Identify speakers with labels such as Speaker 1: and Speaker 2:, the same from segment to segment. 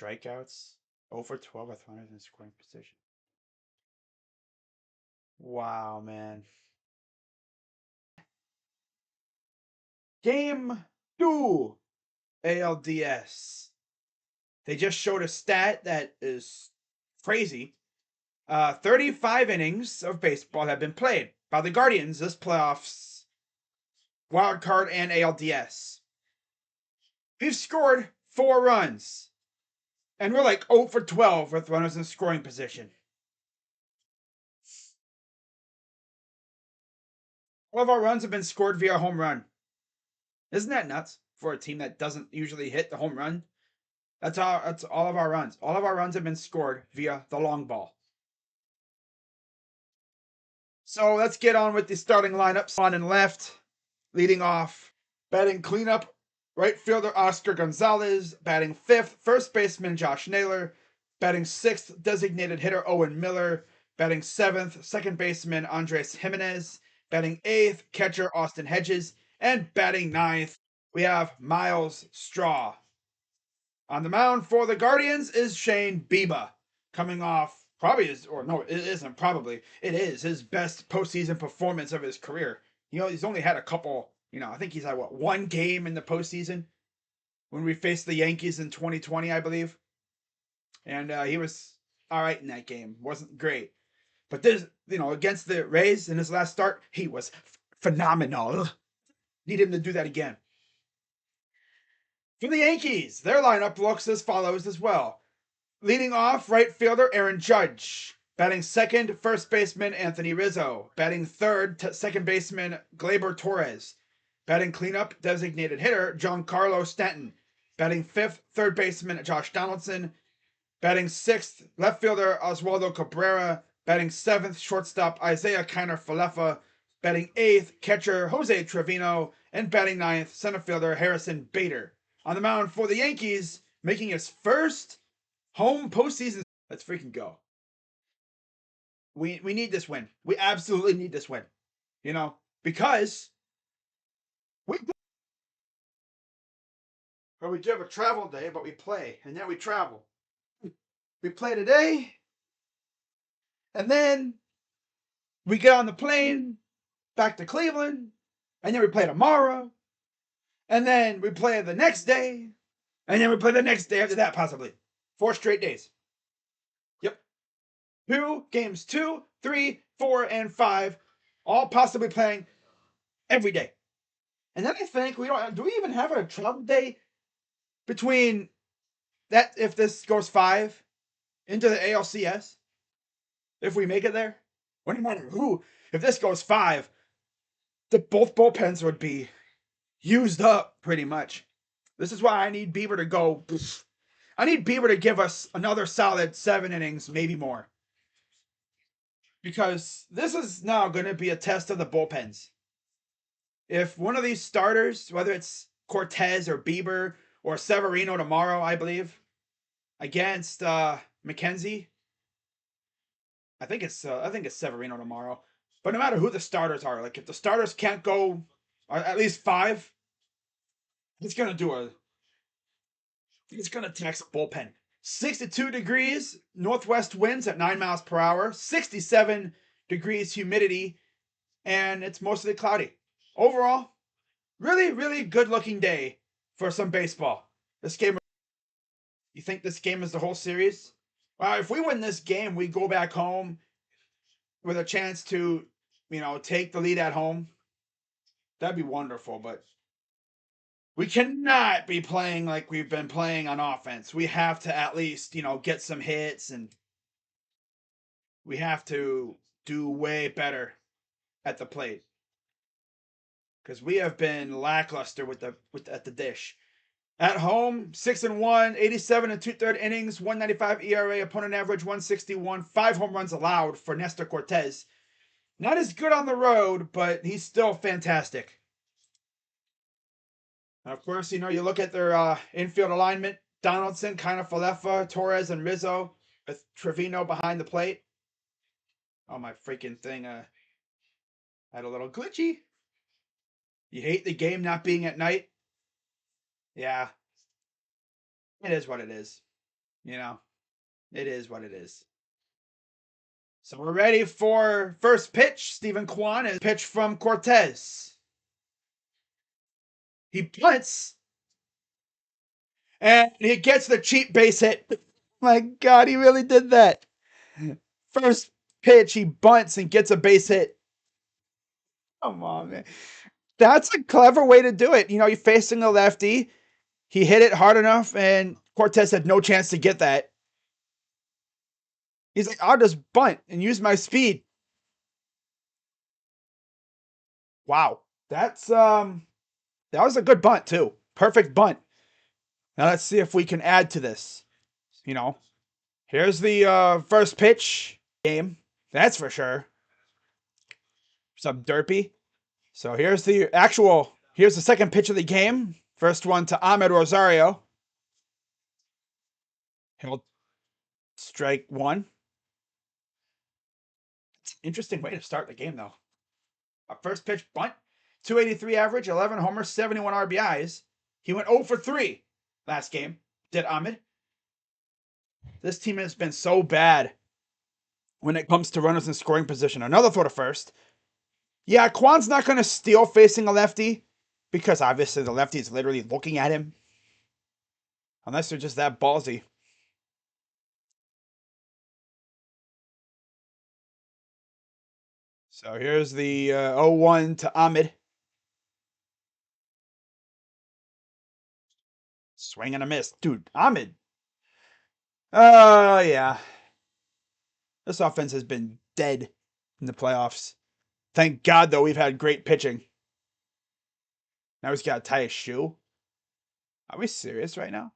Speaker 1: strikeouts. 0 for 12 with runners in scoring position. Wow, man. Game 2, ALDS. They just showed a stat that is crazy. 35 innings of baseball have been played by the Guardians this playoffs, wild card and ALDS. We've scored 4 runs, and we're like 0 for 12 with runners in scoring position. All of our runs have been scored via home run. Isn't that nuts for a team that doesn't usually hit the home run? That's all of our runs. All of our runs have been scored via the long ball. So let's get on with the starting lineups. On and left, leading off, batting cleanup, right fielder Oscar Gonzalez, batting fifth, first baseman Josh Naylor, batting sixth, designated hitter Owen Miller, batting seventh, second baseman Andres Jimenez, batting eighth, catcher Austin Hedges, and batting ninth, we have Miles Straw. On the mound for the Guardians is Shane Bieber, coming off probably his, or no, it isn't probably, it is his best postseason performance of his career. He's only had a couple, I think he's had, one game in the postseason when we faced the Yankees in 2020, I believe. And he was all right in that game. Wasn't great. But this, against the Rays in his last start, he was phenomenal. Need him to do that again. For the Yankees, their lineup looks as follows as well. Leading off, right fielder Aaron Judge. Batting second, first baseman Anthony Rizzo. Batting third, second baseman Gleyber Torres. Batting cleanup, designated hitter Giancarlo Stanton. Batting fifth, third baseman Josh Donaldson. Batting sixth, left fielder Oswaldo Cabrera. Batting seventh, shortstop Isaiah Kiner-Falefa. Batting eighth, catcher Jose Trevino. And batting ninth, center fielder Harrison Bader. On the mound for the Yankees, making his first home postseason. Let's freaking go. We need this win. We absolutely need this win. Because we do have a travel day, but we play, and then we travel. We play today, and then we get on the plane back to Cleveland, and then we play tomorrow, and then we play the next day, and then we play the next day after that, possibly. 4 straight days. Yep. 2 games, 2, 3, 4, and 5, all possibly playing every day. And then I think do we even have a travel day between that, if this goes 5 into the ALCS? If we make it there? Well, no matter who, if this goes 5, both bullpens would be used up pretty much. This is why I need Bieber to go. I need Bieber to give us another solid 7 innings, maybe more. Because this is now going to be a test of the bullpens. If one of these starters, whether it's Cortez or Bieber or Severino tomorrow, I believe, against McKenzie, I think it's Severino tomorrow. But no matter who the starters are, like if the starters can't go at least 5, it's gonna tax the bullpen. 62 degrees northwest winds at 9 miles per hour, 67 degrees humidity, and it's mostly cloudy. Overall, really, really good looking day for some baseball. This game. You think this game is the whole series? Well, if we win this game, we go back home with a chance to, take the lead at home. That'd be wonderful, but we cannot be playing like we've been playing on offense. We have to at least, get some hits, and we have to do way better at the plate. Because we have been lackluster at the dish. At home, 6-1, 87 and 2/3 innings, 1.95 ERA, opponent average 161, 5 home runs allowed for Nestor Cortez. Not as good on the road, but he's still fantastic. And of course, you look at their infield alignment: Donaldson, Kiner-Falefa, Torres, and Rizzo, with Trevino behind the plate. Oh, my freaking thing had a little glitchy. You hate the game not being at night? Yeah. It is what it is. You know, it is what it is. So we're ready for first pitch. Stephen Kwan is pitch from Cortez. He punts, and he gets the cheap base hit. My God, he really did that. First pitch, he bunts and gets a base hit. Come on, man. That's a clever way to do it. You know, you're facing the lefty. He hit it hard enough, and Cortez had no chance to get that. He's like, I'll just bunt and use my speed. Wow. That was a good bunt too. Perfect bunt. Now let's see if we can add to this. You know, here's the first pitch game. That's for sure. Some derpy. So here's the second pitch of the game. First one to Ahmed Rosario. He'll strike one. It's an interesting way to start the game though. A first pitch bunt, 283 average, 11 homers, 71 RBIs. He went 0 for 3 last game, did Ahmed. This team has been so bad when it comes to runners in scoring position. Another throw to first. Yeah, Kwan's not going to steal facing a lefty because obviously the lefty is literally looking at him. Unless they're just that ballsy. So here's the 0-1 to Ahmed. Swing and a miss. Dude, Ahmed. Oh, yeah. This offense has been dead in the playoffs. Thank God, though, we've had great pitching. Now he's got to tie his shoe. Are we serious right now?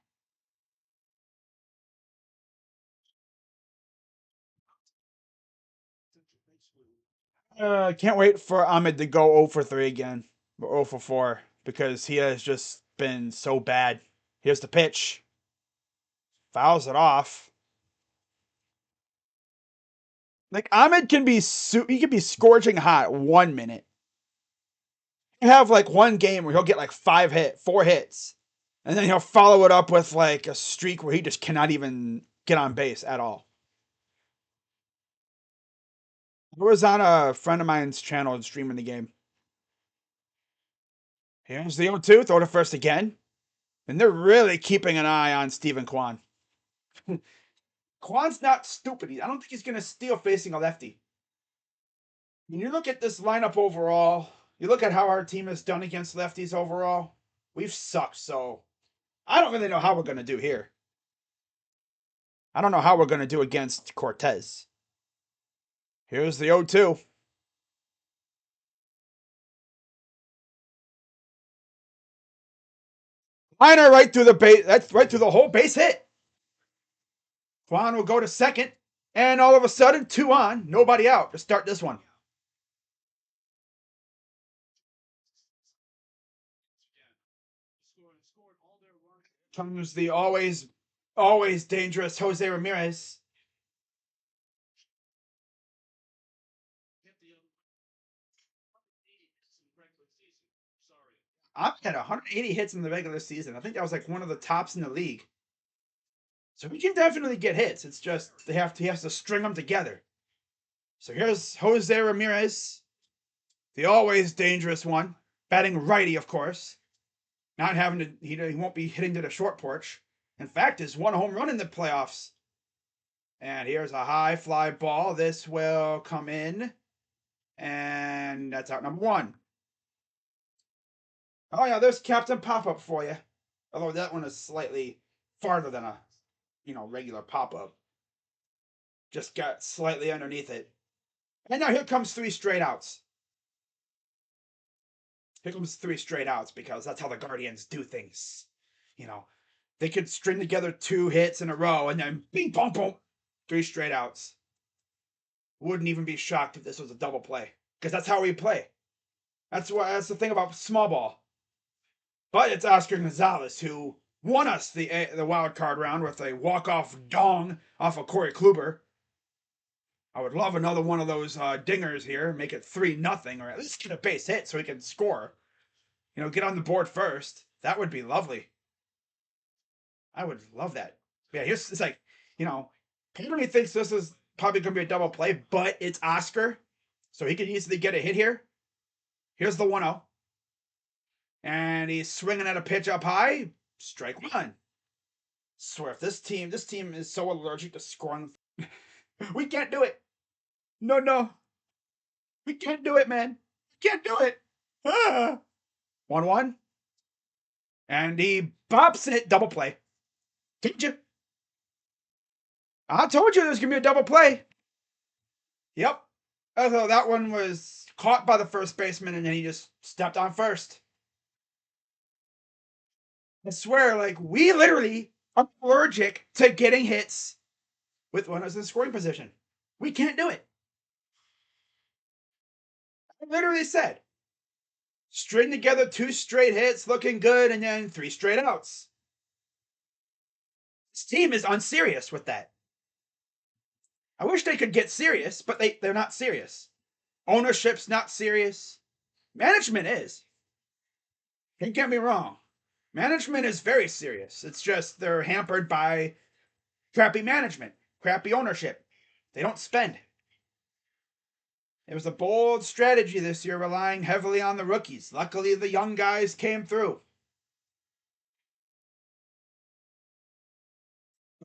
Speaker 1: Can't wait for Ahmed to go 0 for 3 again. Or 0 for 4. Because he has just been so bad. Here's the pitch. Fouls it off. Like, Ahmed can be he can be scorching hot 1 minute. You have like one game where he'll get like 4 hits. And then he'll follow it up with like a streak where he just cannot even get on base at all. I was on a friend of mine's channel streaming the game. Here's the 0-2, throw to first again. And they're really keeping an eye on Stephen Kwan. Kwan's not stupid. I don't think he's going to steal facing a lefty. When you look at this lineup overall, you look at how our team has done against lefties overall, we've sucked. So I don't really know how we're going to do here. I don't know how we're going to do against Cortez. Here's the 0-2. Liner right through the base. That's right through the whole base hit. Kwan will go to second. And all of a sudden, 2 on, nobody out to start this one. Comes the always dangerous Jose Ramirez. I'm at 180 hits in the regular season. I think that was like one of the tops in the league. So he can definitely get hits. It's just he has to string them together. So here's Jose Ramirez, the always dangerous one, batting righty, of course. Not having to, he won't be hitting to the short porch. In fact, his 1 home run in the playoffs. And here's a high fly ball. This will come in. And that's out number 1. Oh, yeah, there's Captain Pop-Up for you. Although that one is slightly farther than a, regular pop-up. Just got slightly underneath it. And now here comes 3 straight outs. Here comes 3 straight outs because that's how the Guardians do things. They could string together 2 hits in a row and then bing, boom, boom, 3 straight outs. Wouldn't even be shocked if this was a double play because that's how we play. That's the thing about small ball. But it's Oscar Gonzalez who won us the wild card round with a walk-off dong off of Corey Kluber. I would love another one of those dingers here, make it 3-0, or at least get a base hit so he can score. Get on the board first. That would be lovely. I would love that. Yeah, it's like, part of me thinks this is probably going to be a double play, but it's Oscar, so he could easily get a hit here. Here's the 1-0. And he's swinging at a pitch up high. Strike one. Swear, if this team is so allergic to scoring. We can't do it. No. We can't do it, man. We can't do it. 1-1. And he bops it. Double play. Told you. I told you there's going to be a double play. Yep. Although that one was caught by the first baseman and then he just stepped on first. I swear, like, we literally are allergic to getting hits with runners in scoring position. We can't do it. I literally said, string together 2 straight hits, looking good, and then 3 straight outs. This team is unserious with that. I wish they could get serious, but they're not serious. Ownership's not serious. Management is. Don't get me wrong. Management is very serious. It's just they're hampered by crappy management, crappy ownership. They don't spend. It was a bold strategy this year, relying heavily on the rookies. Luckily, the young guys came through.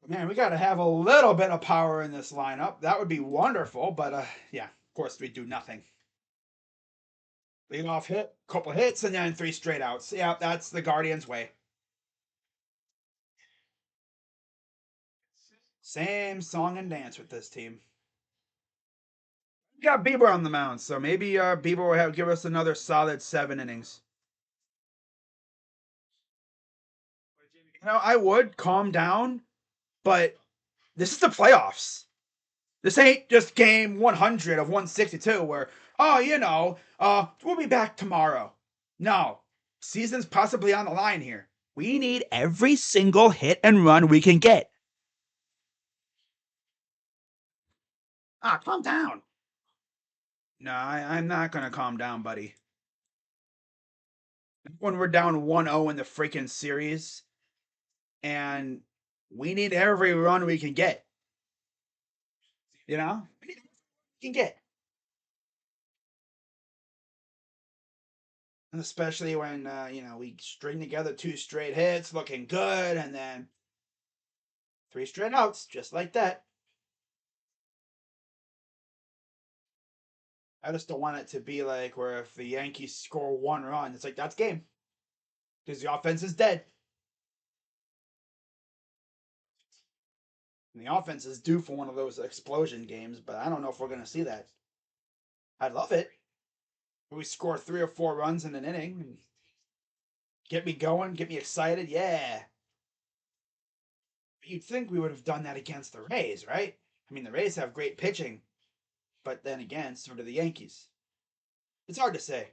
Speaker 1: Man, we got to have a little bit of power in this lineup. That would be wonderful, but yeah, of course we do nothing. Lead off hit, couple hits, and then 3 straight outs. Yeah, that's the Guardians' way. Same song and dance with this team. We got Bieber on the mound, so maybe Bieber will give us another solid 7 innings. I would calm down, but this is the playoffs. This ain't just game 100 of 162 where, we'll be back tomorrow. No, season's possibly on the line here. We need every single hit and run we can get. Calm down. No, I'm not going to calm down, buddy. When we're down 1-0 in the freaking series, and we need every run we can get. We need every we can get. And especially when, we string together 2 straight hits, looking good, and then 3 straight outs, just like that. I just don't want it to be like where if the Yankees score 1 run, it's like, that's game. Because the offense is dead. And the offense is due for one of those explosion games, but I don't know if we're going to see that. I'd love it. We score 3 or 4 runs in an inning and get me going, get me excited. Yeah. But you'd think we would have done that against the Rays, right? I mean, the Rays have great pitching, but then again, so do the Yankees. It's hard to say.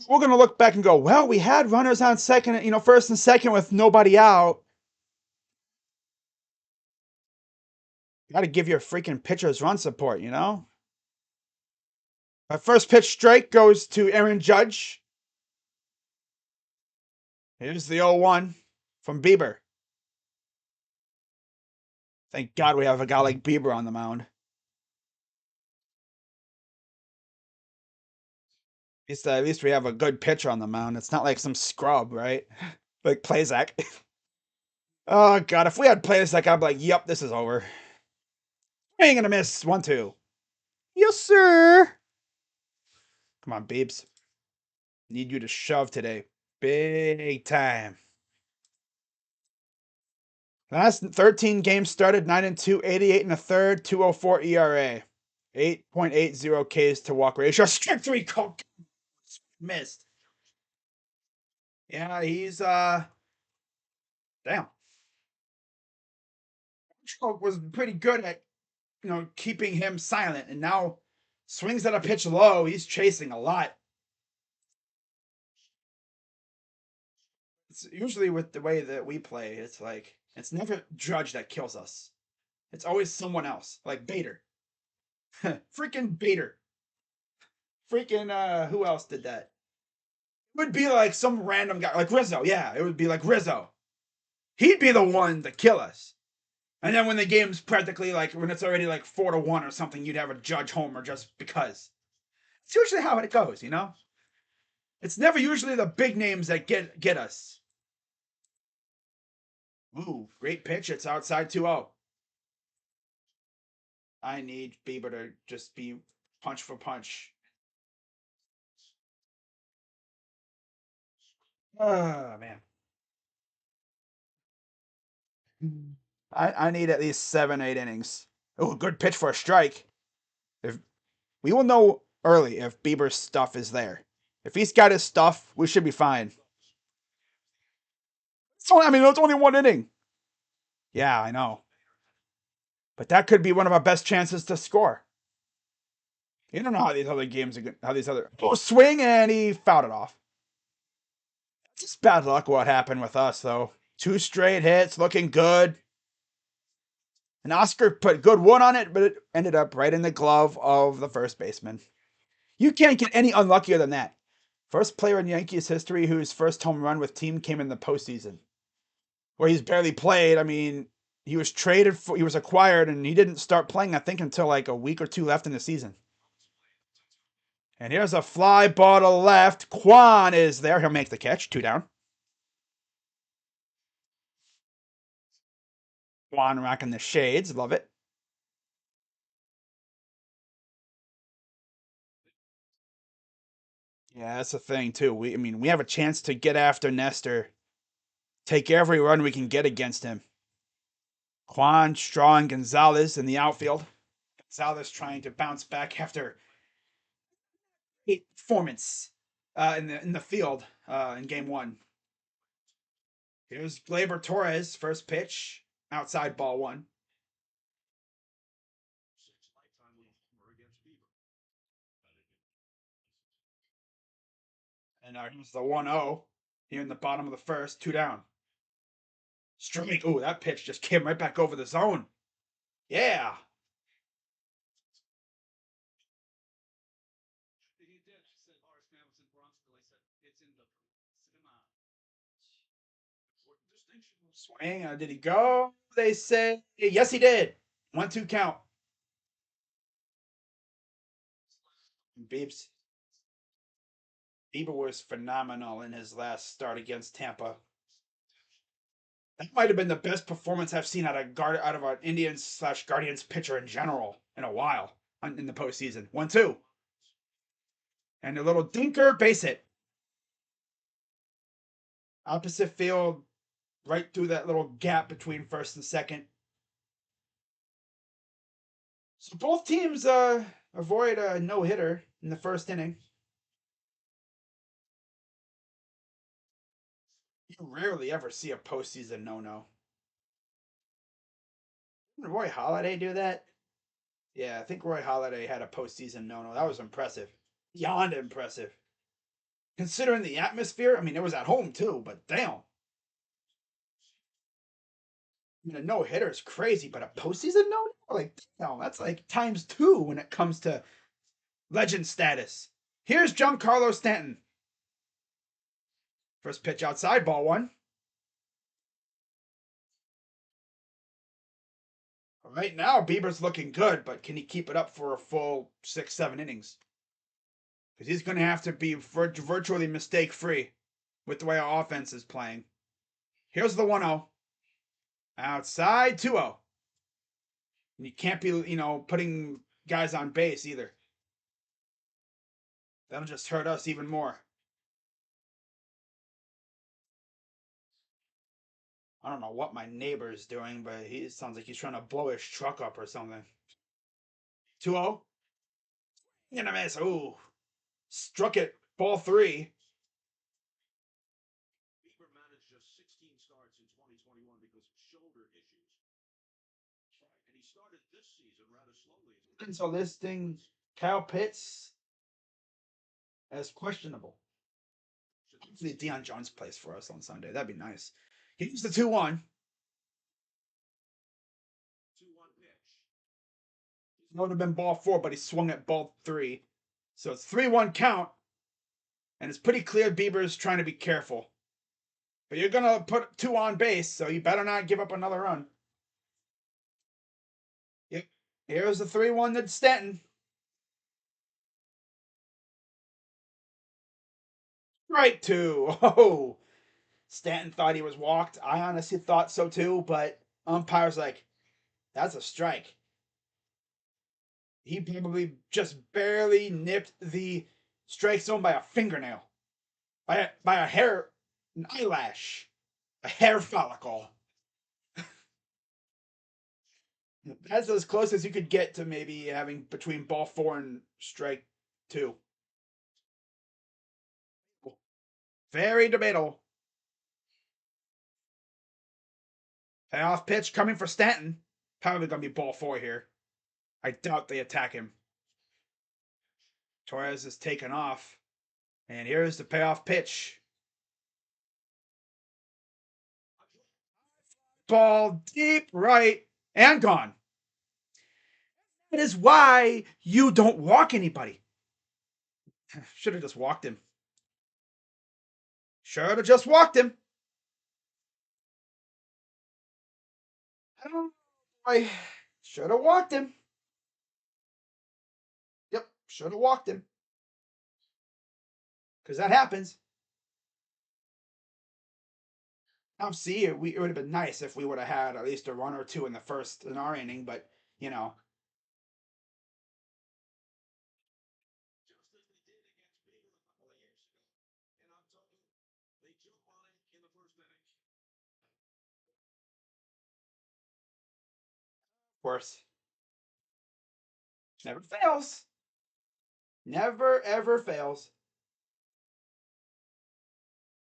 Speaker 1: We're going to look back and go, well, we had runners on second, first and second with nobody out. You got to give your freaking pitchers run support, My first pitch strike goes to Aaron Judge. Here's the 0-1 from Bieber. Thank God we have a guy like Bieber on the mound. At least we have a good pitcher on the mound. It's not like some scrub, right? Like Plazak. Oh, God. If we had Plazak, I'd be like, yep, this is over. Ain't gonna miss. 1-2. Yes, sir. Come on, Beebs. Need you to shove today. Big time. Last 13 games started 9-2, 88 and a third, 2.04 ERA, 8.80 Ks to walk ratio. Strike 3 call. Missed. Yeah, he's damn. Was pretty good at keeping him silent, and now swings at a pitch low. He's chasing a lot. It's usually with the way that we play, it's like it's never Judge that kills us. It's always someone else, like Bader. Freaking Bader. Freaking who else did that? It would be like some random guy, like Rizzo. Yeah, it would be like Rizzo. He'd be the one to kill us. And then when the game's practically like when it's already like 4-1 or something, you'd have a judge homer just because. It's usually how it goes, you know. It's never usually the big names that get us. Ooh, great pitch. It's outside 2-0. I need Bieber to just be punch for punch. Oh man. I need at least 7, 8 innings. Oh, good pitch for a strike. If we will know early if Bieber's stuff is there. If he's got his stuff, we should be fine. I mean, it's only 1 inning. Yeah, I know. But that could be one of our best chances to score. You don't know how these other games are how these other swing and he fouled it off. It's just bad luck what happened with us though. 2 straight hits, looking good. And Oscar put good wood on it, but it ended up right in the glove of the first baseman. You can't get any unluckier than that. First player in Yankees history whose first home run with team came in the postseason, where he's barely played. I mean, he was traded for, he was acquired, and he didn't start playing, I think, until like a week or two left in the season. And here's a fly ball to left. Quan is there. He'll make the catch. 2 down. Quan rocking the shades. Love it. Yeah, that's the thing too. I mean, we have a chance to get after Nestor, take every run we can get against him. Quan, Straw, and Gonzalez in the outfield. Gonzalez trying to bounce back after a performance in the field in game 1. Here's Gleyber Torres, first pitch, outside ball 1. And here's the 1-0 here in the bottom of the first, 2 down. Strike. Oh, that pitch just came right back over the zone. Yeah. Swing. Did he go? They say yes, he did. 1-2 count. Beeps. Bieber was phenomenal in his last start against Tampa. That might have been the best performance I've seen out of an Indians/Guardians pitcher in general in a while in the postseason. 1-2. And a little dinker base hit. Opposite field, right through that little gap between first and second. So both teams avoid a no-hitter in the first inning. You rarely ever see a postseason no-no. Didn't Roy Halladay do that? Yeah, I think Roy Halladay had a postseason no-no. That was impressive. Beyond impressive. Considering the atmosphere, I mean, it was at home too, but damn. I mean, a no-hitter is crazy, but a postseason no-no? Like, no, that's like times 2 when it comes to legend status. Here's Giancarlo Stanton. First pitch outside, ball 1. Right now, Bieber's looking good, but can he keep it up for a full 6, 7 innings? Because he's going to have to be virtually mistake-free with the way our offense is playing. Here's the 1-0. Outside, 2-0. And you can't be, putting guys on base either. That'll just hurt us even more. I don't know what my neighbor is doing, but he sounds like he's trying to blow his truck up or something. 2-0. And a miss. Ooh. Struck it. Ball 3. So listing Kyle Pitts as questionable. Hopefully Deion Jones plays for us on Sunday. That'd be nice. He's the 2-1. It would have been ball 4, but he swung at ball 3. So it's 3-1 count, and it's pretty clear Bieber's trying to be careful. But you're going to put 2 on base, so you better not give up another run. Yep. Here's the 3-1 to Stanton. Right 2. Oh, Stanton thought he was walked. I honestly thought so too, but umpire's like, that's a strike. He probably just barely nipped the strike zone by a fingernail, by a hair, an eyelash, a hair follicle. That's as close as you could get to maybe having between ball 4 and strike 2. Very debatable. Payoff pitch coming for Stanton. Probably going to be ball 4 here. I doubt they attack him. Torres is taken off. And here's the payoff pitch. Ball deep right and gone. That is why you don't walk anybody. Should have just walked him. Should have just walked him. I should have walked him. Yep, should have walked him. Because that happens. Now, see, it would have been nice if we would have had at least a run or two in our inning, but, you know. Of course. Never fails. Never, ever fails.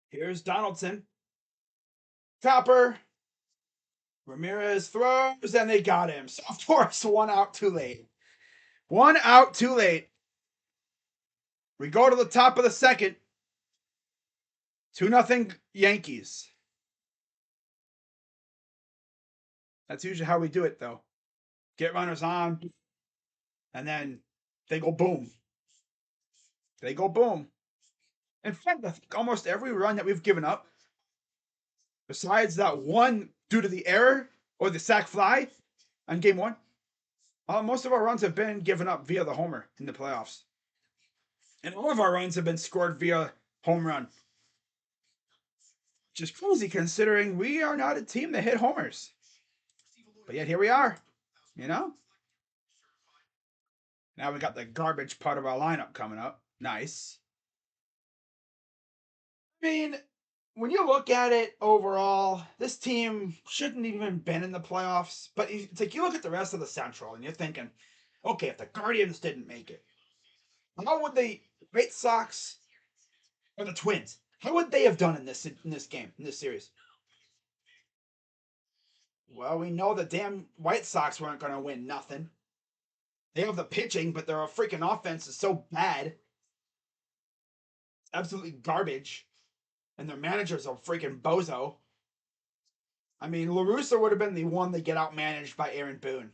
Speaker 1: Here's Donaldson. Chopper. Ramirez throws, and they got him. So, of course, 1 out too late. 1 out too late. We go to the top of the second. 2-0 Yankees. That's usually how we do it, though. Get runners on, and then they go boom. They go boom. In fact, I think almost every run that we've given up, besides that one due to the error or the sac fly on game 1, most of our runs have been given up via the homer in the playoffs. And all of our runs have been scored via home run. Which is crazy considering we are not a team that hit homers. But yet here we are, you know? Now we got the garbage part of our lineup coming up. Nice. I mean, when you look at it overall, this team shouldn't even been in the playoffs. But it's like you look at the rest of the Central and you're thinking, okay, if the Guardians didn't make it, how would the White Sox or the Twins, how would they have done in this game, in this series? Well, we know the damn White Sox weren't going to win nothing. They have the pitching, but their freaking offense is so bad. Absolutely garbage. And their manager's a freaking bozo. I mean, La Russa would have been the one to get outmanaged by Aaron Boone.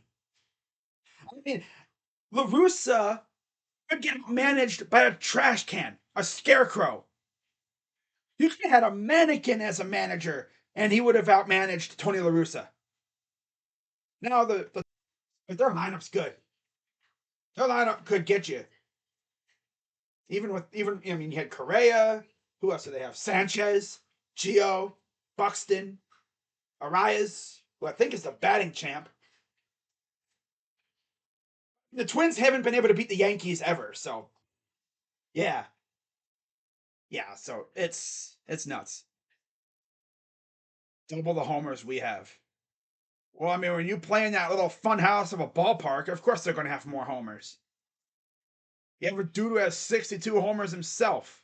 Speaker 1: I mean, La Russa would get managed by a trash can, a scarecrow. You could have had a mannequin as a manager, and he would have outmanaged Tony La Russa. Now, their lineup's good. Their lineup could get you. I mean, you had Correa. Who else do they have? Sanchez, Gio, Buxton, Arias, who I think is the batting champ. The Twins haven't been able to beat the Yankees ever, so yeah. Yeah, so it's nuts. Double the homers we have. Well, I mean, when you play in that little fun house of a ballpark, of course they're going to have more homers. You ever Dudu has 62 homers himself.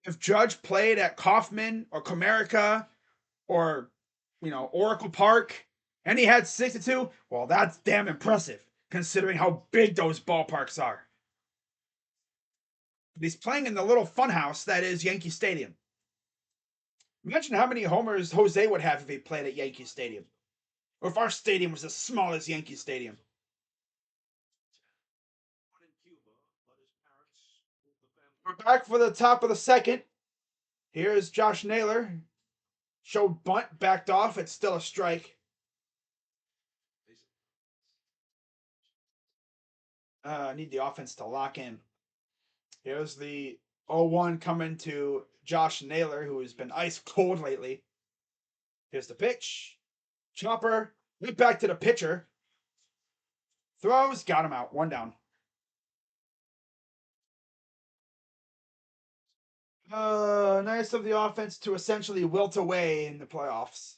Speaker 1: If Judge played at Kauffman or Comerica or, Oracle Park and he had 62, well, that's damn impressive considering how big those ballparks are. But he's playing in the little funhouse that is Yankee Stadium. Imagine how many homers Jose would have if he played at Yankee Stadium. Or if our stadium was as small as Yankee Stadium. We're back for the top of the second. Here's Josh Naylor. Showed bunt, backed off. It's still a strike. Need the offense to lock in. Here's the 0-1 coming to Josh Naylor, who has been ice cold lately. Here's the pitch. Chopper. Right back to the pitcher. Throws. Got him out. One down. Nice of the offense to essentially wilt away in the playoffs.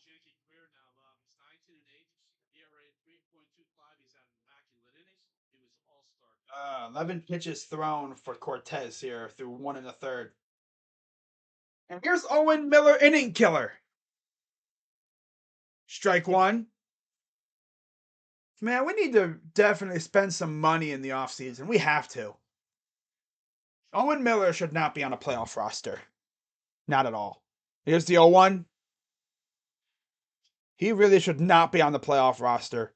Speaker 2: Yankee career now. He's 19-8. ERA 3.25. He's had immaculate innings. He was all-star.
Speaker 1: 11 pitches thrown for Cortez here through 1 1/3. And here's Owen Miller, inning killer. Strike one. Man, we need to definitely spend some money in the offseason. We have to. Owen Miller should not be on a playoff roster. Not at all. Here's the 0-1. He really should not be on the playoff roster.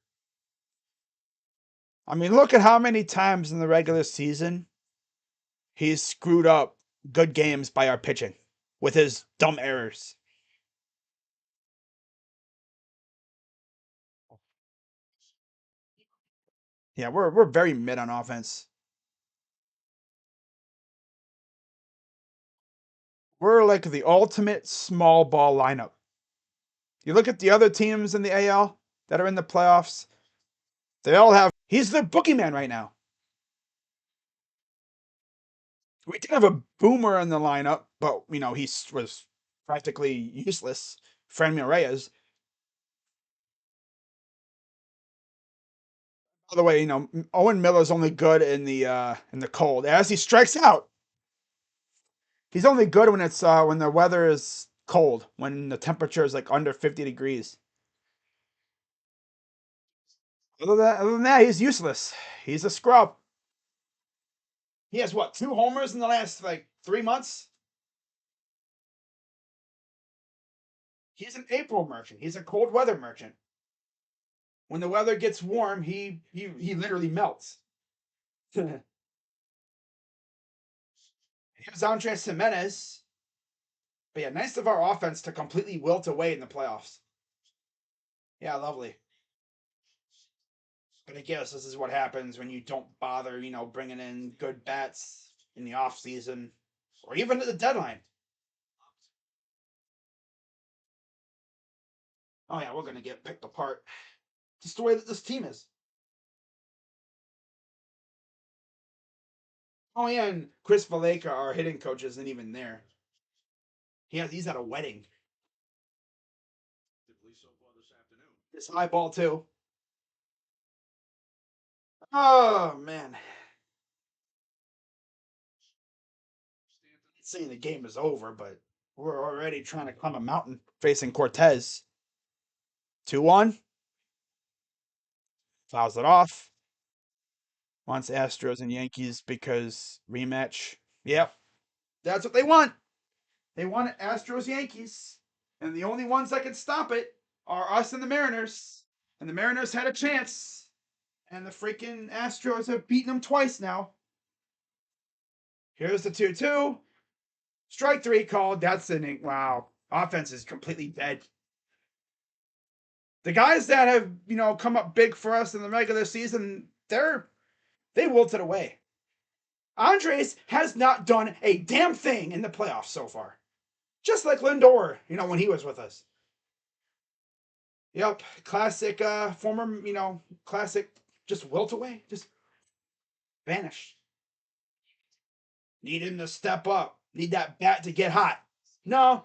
Speaker 1: I mean, look at how many times in the regular season he's screwed up good games by our pitching with his dumb errors. Yeah, we're very mid on offense. We're like the ultimate small ball lineup. You look at the other teams in the AL that are in the playoffs, they all have. He's the boogeyman right now. We did have a boomer in the lineup, but he was practically useless. Ramirez. By the way, Owen Miller's only good in the cold. As he strikes out, he's only good when it's when the weather is cold, when the temperature is like under 50 degrees. Other than that, he's useless. He's a scrub. He has what, 2 homers in the last like 3 months? He's an April merchant. He's a cold weather merchant. When the weather gets warm, he literally melts. Here's Andres Jimenez. But yeah, nice of our offense to completely wilt away in the playoffs. Yeah, lovely. But I guess this is what happens when you don't bother, bringing in good bats in the off season or even at the deadline. Oh yeah, we're gonna get picked apart. Just the way that this team is. Oh yeah, and Chris Valleca, our hitting coach, isn't even there. He's at a wedding. This high ball too. Oh man. Not saying the game is over, but we're already trying to climb a mountain facing Cortez. 2-1. Fouls it off. Wants Astros and Yankees because rematch. Yep. That's what they want. They want Astros Yankees. And the only ones that can stop it are us and the Mariners. And the Mariners had a chance. And the freaking Astros have beaten them twice now. Here's the 2-2. Strike three called. That's an wow. Offense is completely dead. The guys that have, come up big for us in the regular season, they wilted away. Andres has not done a damn thing in the playoffs so far. Just like Lindor, when he was with us. Yep, classic, former, classic, just wilt away, just vanish. Need him to step up. Need that bat to get hot. No,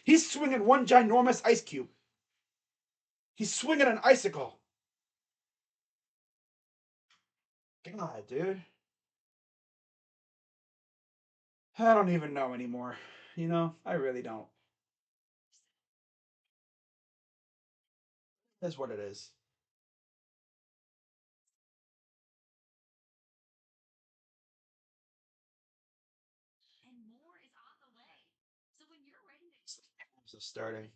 Speaker 1: he's swinging one ginormous ice cube. He's swinging an icicle. God, dude. I don't even know anymore. I really don't. That's what it is. So starting.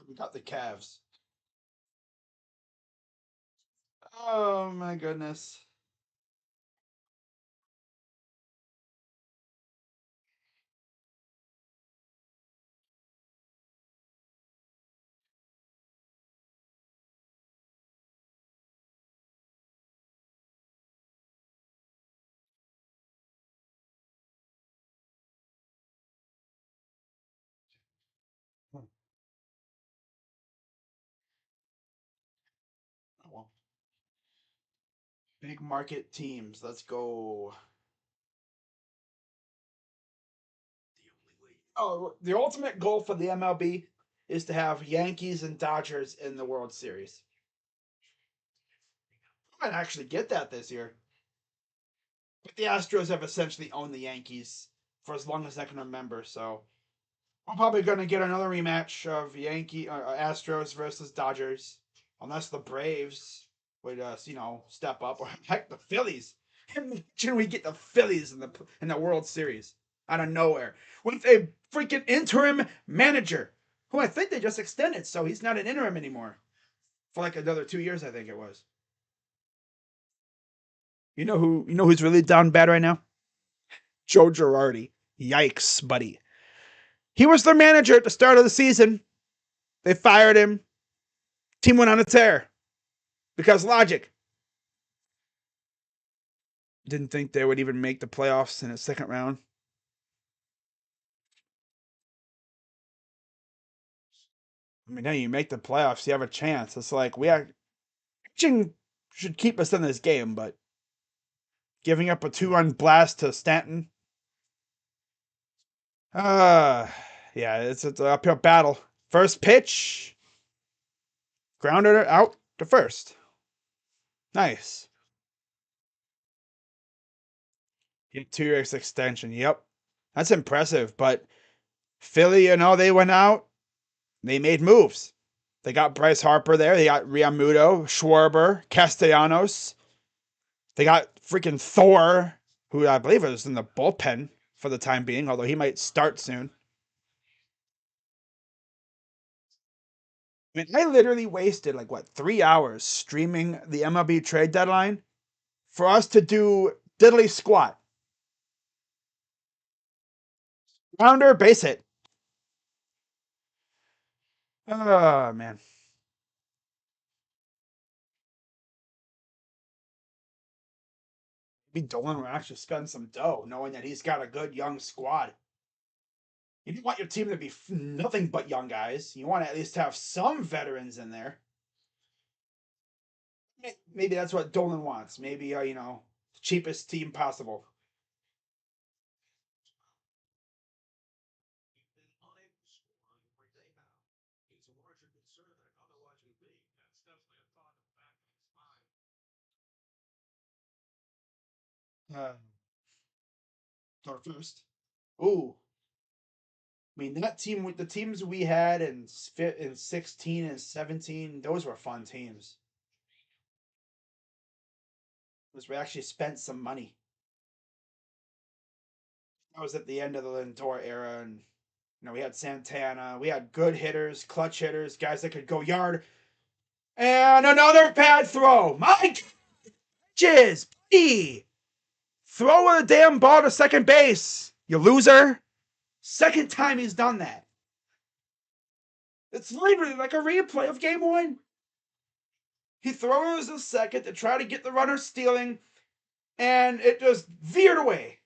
Speaker 1: We got the Cavs. Oh my goodness. Oh, well. Big market teams. Let's go. Oh, the ultimate goal for the MLB is to have Yankees and Dodgers in the World Series. I might actually get that this year. But the Astros have essentially owned the Yankees for as long as I can remember, so I'm probably going to get another rematch of Astros versus Dodgers, unless the Braves would, step up, or heck, the Phillies. Imagine we get the Phillies in the World Series out of nowhere with a freaking interim manager who I think they just extended, so he's not an interim anymore for like another 2 years, I think it was. You know who's really down bad right now? Joe Girardi. Yikes, buddy. He was their manager at the start of the season. They fired him. Team went on a tear because logic. Didn't think they would even make the playoffs in the second round. I mean, now you make the playoffs, you have a chance. It's like pitching should keep us in this game, but giving up a 2-run blast to Stanton. Uh yeah, it's an uphill battle. First pitch, grounded it out to first. Nice. 2 years extension. Yep. That's impressive. But Philly, they went out. They made moves. They got Bryce Harper there. They got Realmuto, Schwarber, Castellanos. They got freaking Thor, who I believe is in the bullpen for the time being, although he might start soon. I mean, I literally wasted 3 hours streaming the MLB trade deadline for us to do diddly squat. Rounder, base hit. Oh man. Maybe Dolan will actually spend some dough knowing that he's got a good young squad. You don't want your team to be nothing but young guys. You want to at least have some veterans in there. Maybe that's what Dolan wants. Maybe, the cheapest team possible. Uh, Thor first. Ooh. I mean, that team with the teams we had in 16 and 17, those were fun teams. Because we actually spent some money. That was at the end of the Lindor era, and we had Santana. We had good hitters, clutch hitters, guys that could go yard. And another bad throw. My jizz, buddy. Throw a damn ball to second base, you loser. Second time he's done that. It's literally like a replay of game one. He throws a second to try to get the runner stealing, and it just veered away.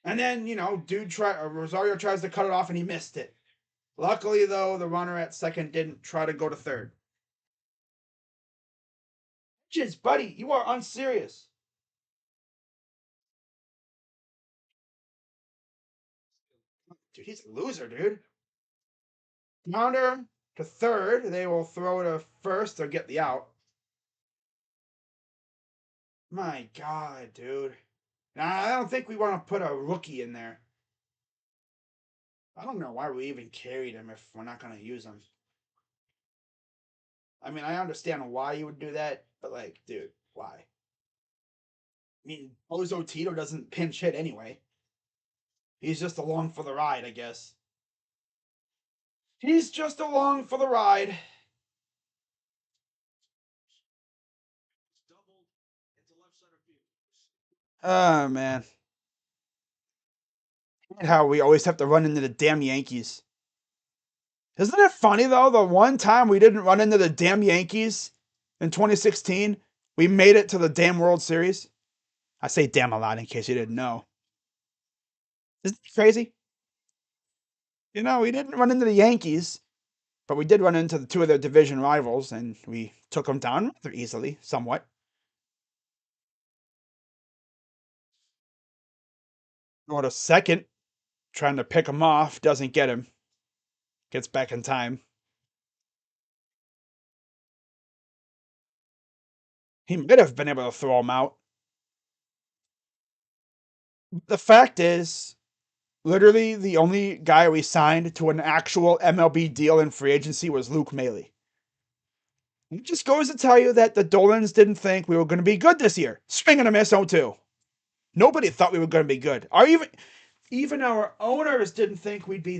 Speaker 1: And then, Rosario tries to cut it off, and he missed it. Luckily, though, the runner at second didn't try to go to third. Jizz, buddy, you are unserious. Dude, he's a loser, dude. Grounder to third. They will throw to first or get the out. My God, dude. Nah, I don't think we want to put a rookie in there. I don't know why we even carried him if we're not going to use him. I mean, I understand why you would do that, but dude, why? I mean, Bozo Tito doesn't pinch hit anyway. He's just along for the ride, I guess. He's just along for the ride.
Speaker 2: Doubled into left center field.
Speaker 1: Oh, man. How we always have to run into the damn Yankees. Isn't it funny, though, the one time we didn't run into the damn Yankees in 2016, we made it to the damn World Series? I say damn a lot in case you didn't know. Isn't it crazy? You know, we didn't run into the Yankees, but we did run into the two of their division rivals, and we took them down rather easily, somewhat. Go to second, trying to pick him off, doesn't get him. Gets back in time. He might have been able to throw him out. The fact is, literally, the only guy we signed to an actual MLB deal in free agency was Luke Maley. It just goes to tell you that the Dolans didn't think we were going to be good this year. Swing and a miss 0-2. Nobody thought we were going to be good. Even our owners didn't think we'd be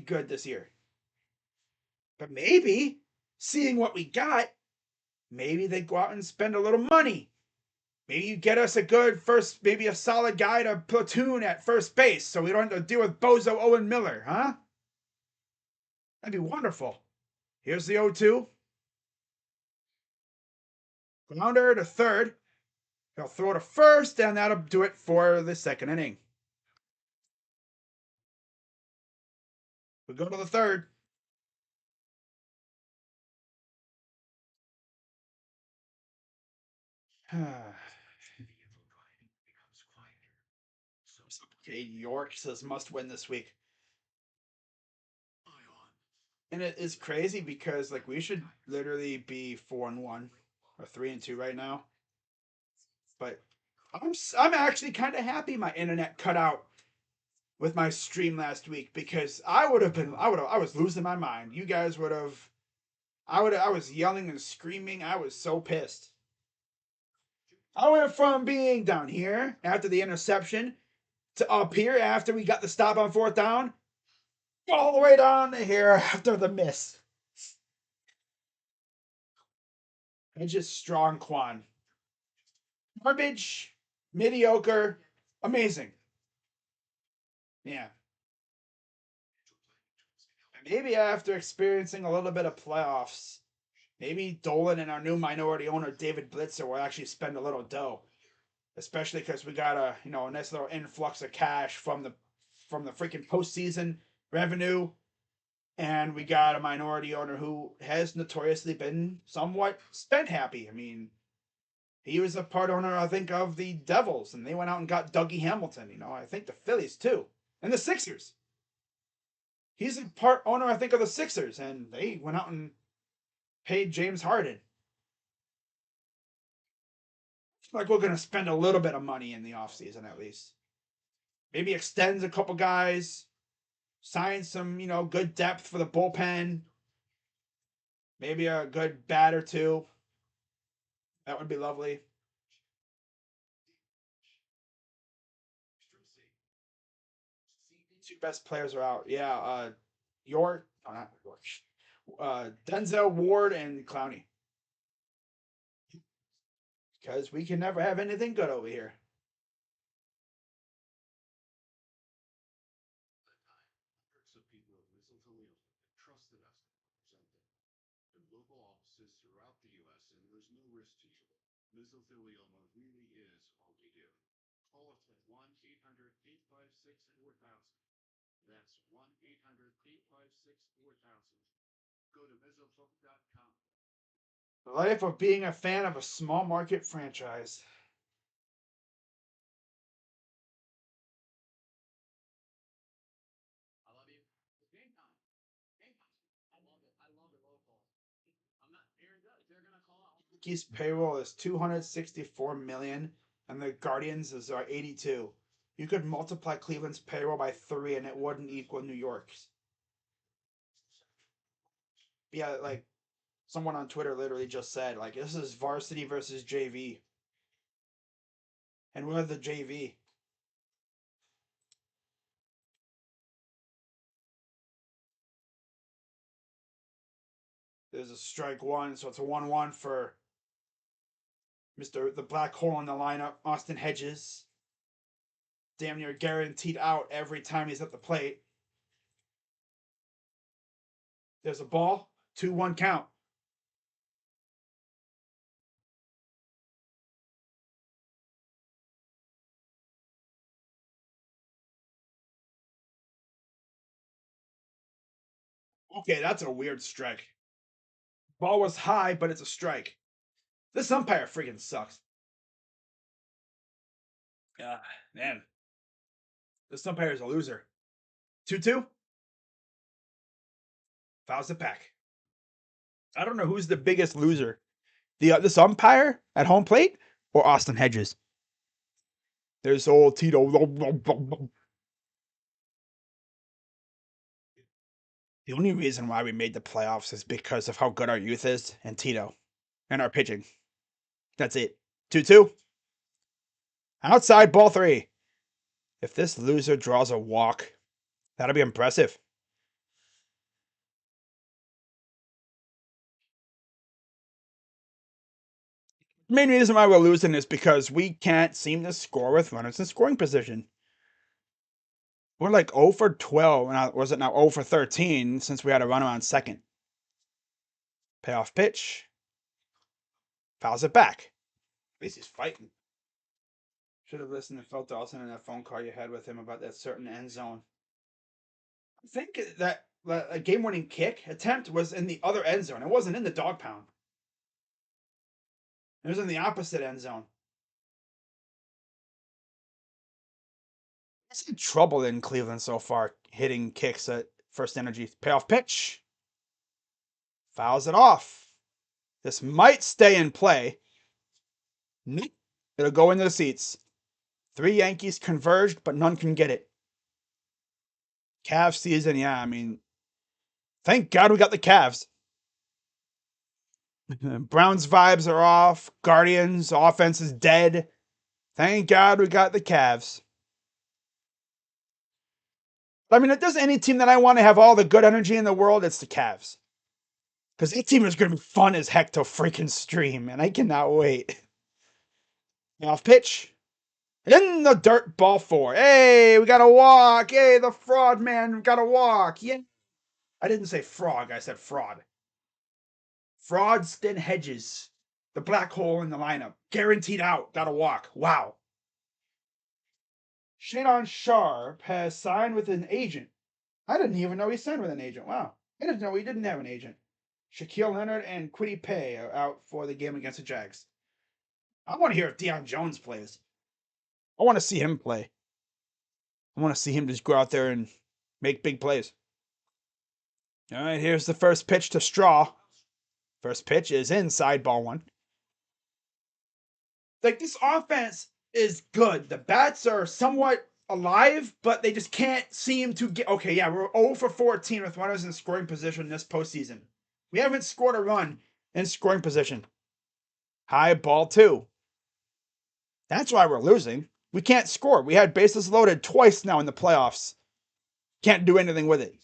Speaker 1: good this year. But maybe, seeing what we got, maybe they go out and spend a little money. Maybe you get us a good first, maybe a solid guy to platoon at first base so we don't have to deal with Bozo Owen Miller, huh? That'd be wonderful. Here's the 0-2. Grounder to third. He'll throw to first, and that'll do it for the second inning. We go to the third. Okay, York says must win this week. And it is crazy because like we should literally be 4-1 or 3-2 right now. But I'm actually kind of happy my internet cut out with my stream last week because I was losing my mind. You guys would have I was yelling and screaming. I was so pissed. I went from being down here after the interception to up here after we got the stop on fourth down, all the way down to here after the miss. And just strong Quan. Garbage, mediocre, amazing. Yeah. Maybe after experiencing a little bit of playoffs, maybe Dolan and our new minority owner David Blitzer will actually spend a little dough, especially because we got a nice little influx of cash from the freaking postseason revenue, and we got a minority owner who has notoriously been somewhat spend happy. I mean, he was a part owner, I think, of the Devils, and they went out and got Dougie Hamilton. I think the Phillies too, and the Sixers. He's a part owner, I think, of the Sixers, and they went out and paid James Harden. Like we're gonna spend a little bit of money in the offseason at least. Maybe extends a couple guys, signs some, good depth for the bullpen. Maybe a good bat or two. That would be lovely. Two best players are out. Yeah, York. Oh, not York. Denzel Ward and Clowney. Because we can never have anything good over here.
Speaker 2: Local offices throughout the U.S., and there's no risk to you. Mesothelioma really is all we do. Call us at 1-800-856-4000. That's 1-800-856-4000. Go to mesothelioma.com.
Speaker 1: The life of being a fan of a small market franchise.
Speaker 2: I love you. It's game time. Game time. I love it. I love the local. I'm not hearing good. They're gonna call out.
Speaker 1: Yankees payroll is 264 million, and the Guardians is 82. You could multiply Cleveland's payroll by 3, and it wouldn't equal New York's. Yeah, like someone on Twitter literally just said, like this is varsity versus JV, and we're the JV. There's a strike one, so it's a 1-1 for Mr. the black hole in the lineup, Austin Hedges. Damn near guaranteed out every time he's at the plate. There's a ball, 2-1 count. Okay, that's a weird strike. Ball was high, but it's a strike. This umpire freaking sucks. Man. This umpire is a loser. 2-2. Fouls it back. I don't know who's the biggest loser. This umpire at home plate or Austin Hedges? There's old Tito. The only reason why we made the playoffs is because of how good our youth is and Tito and our pitching. That's it. 2-2. Outside ball 3. If this loser draws a walk, that'll be impressive. The main reason why we're losing is because we can't seem to score with runners in scoring position. We're like 0 for 12, and was it now 0 for 13 since we had a runner on second? Payoff pitch. Fouls it back. At least he's fighting. Should have listened to Phil Dawson in that phone call you had with him about that certain end zone. I think that a game-winning kick attempt was in the other end zone. It wasn't in the dog pound. It was in the opposite end zone. He's in trouble in Cleveland so far, hitting kicks at First Energy. Payoff pitch. Fouls it off. This might stay in play. Nope. It'll go into the seats. 3 Yankees converged, but none can get it. Cavs season, yeah, I mean, thank God we got the Cavs. Browns vibes are off. Guardians offense is dead. Thank God we got the Cavs. I mean, if there's any team that I want to have all the good energy in the world, it's the Cavs. Because that team is going to be fun as heck to freaking stream, and I cannot wait. Off pitch. In the dirt, ball 4. Hey, we got a walk. Hey, the fraud man got a walk. Yeah. I didn't say frog, I said fraud. Fraudston Hedges, the black hole in the lineup. Guaranteed out. Got a walk. Wow. Shadon Sharp has signed with an agent. I didn't even know he signed with an agent. Wow. I didn't know he didn't have an agent. Shaquille Leonard and Kwity Paye are out for the game against the Jags. I want to hear if Deion Jones plays. I want to see him play. I want to see him just go out there and make big plays. All right, here's the first pitch to Straw. First pitch is inside ball 1. Like, this offense is good. The bats are somewhat alive, but they just can't seem to get. Okay, yeah, we're 0 for 14 with runners in scoring position this postseason. We haven't scored a run in scoring position. High ball 2. That's why we're losing. We can't score. We had bases loaded twice now in the playoffs. Can't do anything with it.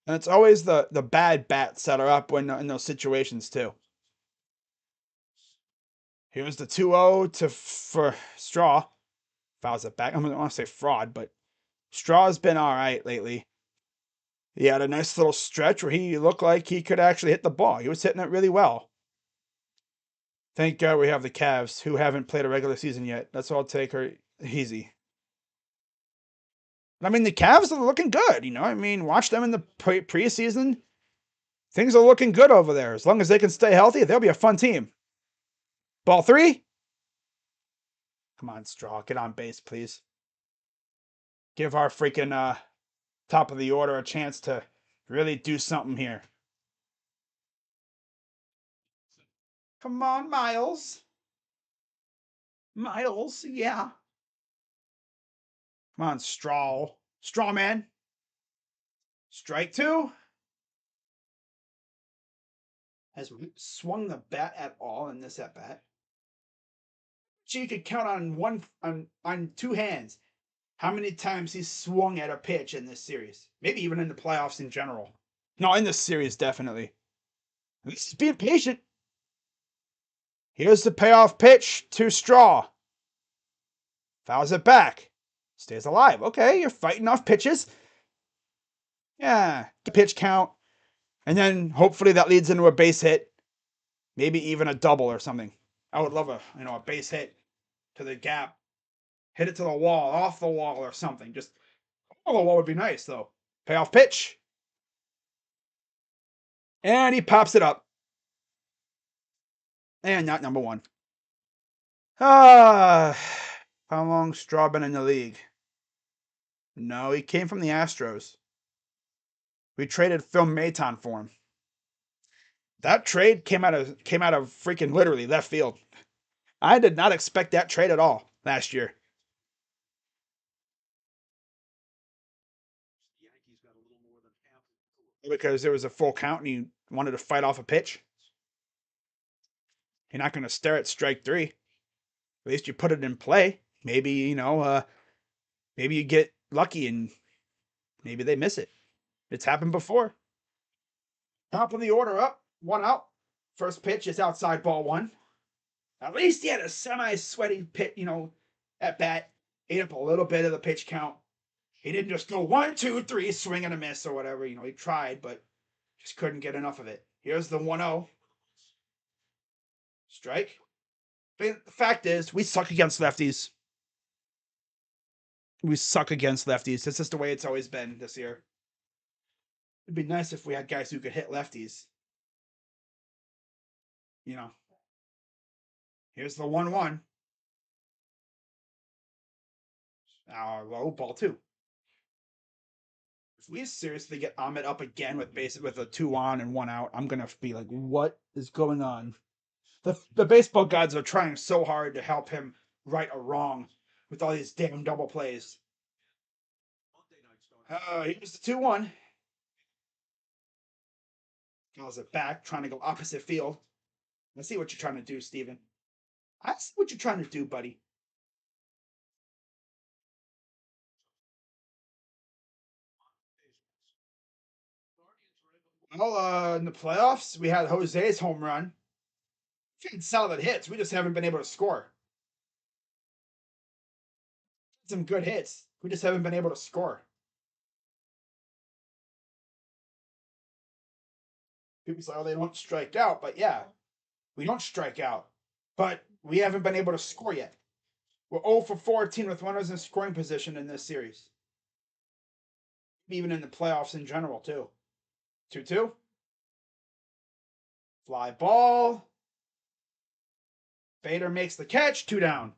Speaker 1: And it's always the bad bats that are up when in those situations too. Here's the 2-0 for Straw. Fouls it back. I don't want to say fraud, but Straw's been all right lately. He had a nice little stretch where he looked like he could actually hit the ball. He was hitting it really well. Thank God we have the Cavs, who haven't played a regular season yet. That's all. Take her easy. I mean, the Cavs are looking good. I mean, watch them in the preseason. Things are looking good over there. As long as they can stay healthy, they'll be a fun team. Ball 3. Come on, Straw. Get on base, please. Give our freaking top of the order a chance to really do something here. Come on, Miles. Miles, yeah. Come on, Straw. Straw man. Strike 2. Has swung the bat at all in this at bat. You could count on 2 hands how many times he's swung at a pitch in this series. Maybe even in the playoffs in general. No, in this series, definitely. At least he's being patient. Here's the payoff pitch to Straw. Fouls it back. Stays alive. Okay, you're fighting off pitches. Yeah, pitch count. And then hopefully that leads into a base hit. Maybe even a double or something. I would love a base hit to the gap. Hit it to the wall, off the wall or something. Just off the wall would be nice though. Payoff pitch. And he pops it up. And not number one. How long Straw been in the league? No, he came from the Astros. We traded Phil Maton for him. That trade came out of freaking literally left field. I did not expect that trade at all last year. Because there was a full count and he wanted to fight off a pitch. You're not going to stare at strike three. At least you put it in play. Maybe, maybe you get lucky and maybe they miss it. It's happened before. Top of the order up, one out. First pitch is outside, ball one. At least he had a semi-sweaty pit, at bat. Ate up a little bit of the pitch count. He didn't just go 1, 2, 3, swing and a miss or whatever. He tried, but just couldn't get enough of it. Here's the 1-0. Strike. But the fact is, we suck against lefties. We suck against lefties. This is the way it's always been this year. It'd be nice if we had guys who could hit lefties. Here's the 1-1. Low, ball 2. If we seriously get Ahmed up again with a 2 on and 1 out, I'm gonna be like, what is going on? The baseball gods are trying so hard to help him right a wrong with all these damn double plays. Here's the 2-1. Calls it back, trying to go opposite field. I see what you're trying to do, Steven. I see what you're trying to do, buddy. Well, in the playoffs, we had Jose's home run. We had solid hits. We just haven't been able to score. Some good hits. We just haven't been able to score. People say, oh, they don't strike out. But yeah, we don't strike out. But we haven't been able to score yet. We're 0 for 14 with runners in scoring position in this series. Even in the playoffs in general, too. 2-2. Fly ball. Bader makes the catch. 2 down.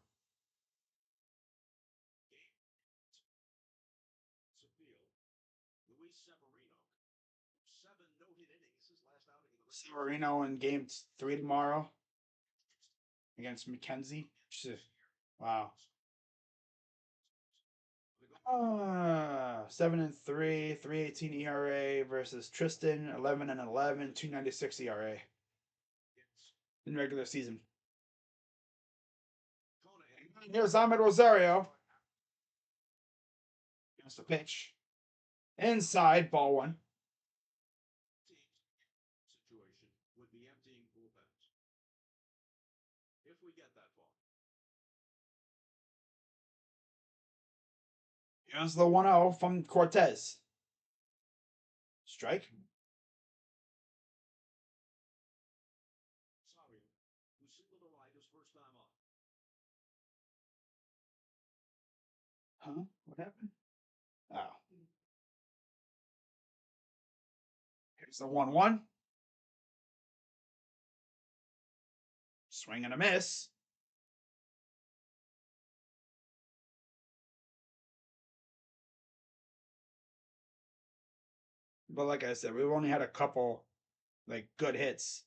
Speaker 1: Severino in game 3 tomorrow against McKenzie. Wow. 7-3, 3.18 ERA versus Tristan, 11-11, 2.96 ERA in regular season. Here's Ahmed Rosario. Here's the pitch. Inside, ball 1. Here's the 1-0 from Cortez. Strike. Huh? What happened? Oh. Here's the 1-1. Swing and a miss. But like I said, we've only had a couple good hits.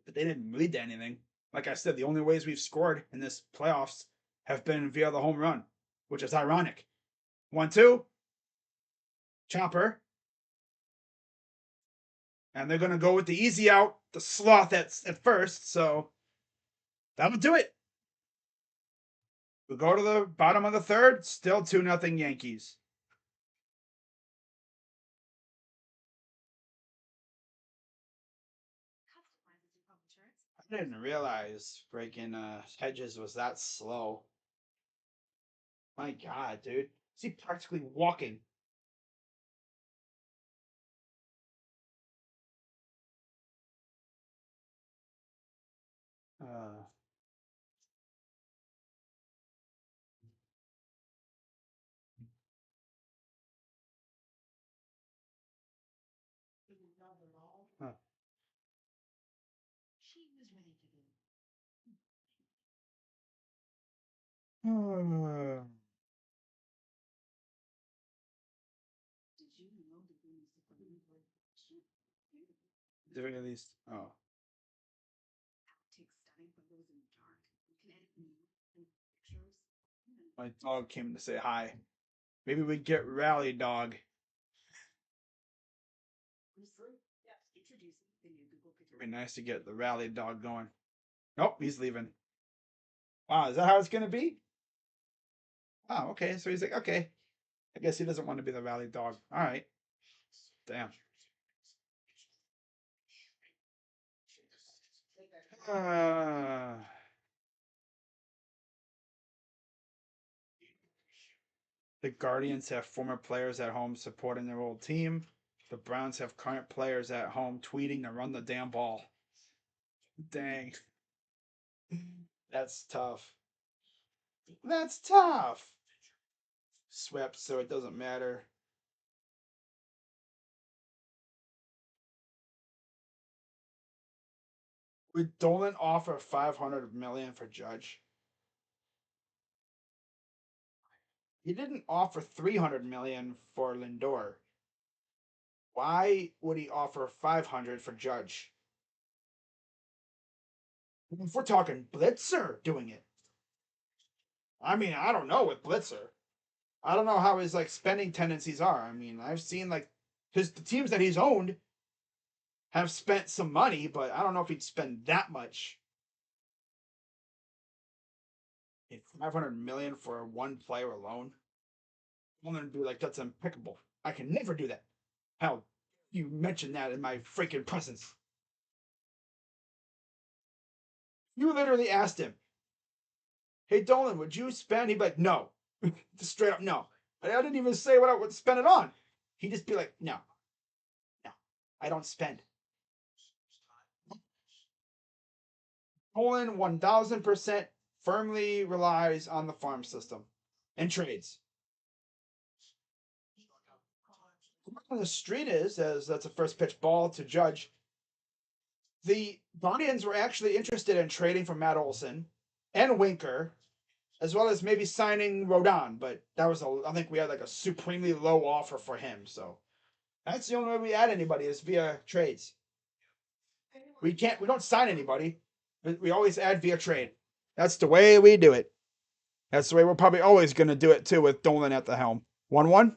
Speaker 1: But they didn't lead to anything. Like I said, the only ways we've scored in this playoffs have been via the home run, which is ironic. 1-2. Chopper. And they're going to go with the easy out, the sloth at first. So that'll do it. We'll go to the bottom of the third. Still 2-0 Yankees. I didn't realize breaking hedges was that slow. My God, dude. Is he practically walking? Uh, huh. The very least. Oh. My dog came to say hi. Maybe we get Rally Dog. It'd be nice to get the Rally Dog going. Nope, he's leaving. Wow, is that how it's gonna be? Oh, okay. So he's like, okay. I guess he doesn't want to be the Rally Dog. All right. Damn. Uh, the Guardians have former players at home supporting their old team. The Browns have current players at home tweeting to run the damn ball. Dang. That's tough. That's tough. Swept, so it doesn't matter. Would Dolan offer 500 million for Judge? He didn't offer 300 million for Lindor. Why would he offer 500 for Judge? If we're talking Blitzer doing it. I mean, I don't know with Blitzer. I don't know how his like spending tendencies are. I mean, I've seen like the teams that he's owned have spent some money, but I don't know if he'd spend that much. 500 million for one player alone. I'm gonna be like, that's impeccable. I can never do that. How you mentioned that in my freaking presence? You literally asked him, "Hey Dolan, would you spend?" He'd be like, "No," just straight up, no. I didn't even say what I would spend it on. He'd just be like, "No, no, I don't spend." Dolan 1,000% firmly relies on the farm system and trades. On the street is as that's a first pitch ball to Judge. The Guardians were actually interested in trading for Matt Olson and Winker, as well as maybe signing Rodon, but that was I think we had like a supremely low offer for him. So that's the only way we add anybody is via trades. We don't sign anybody. We always add via trade. That's the way we do it. That's the way we're probably always going to do it too with Dolan at the helm. 1-1.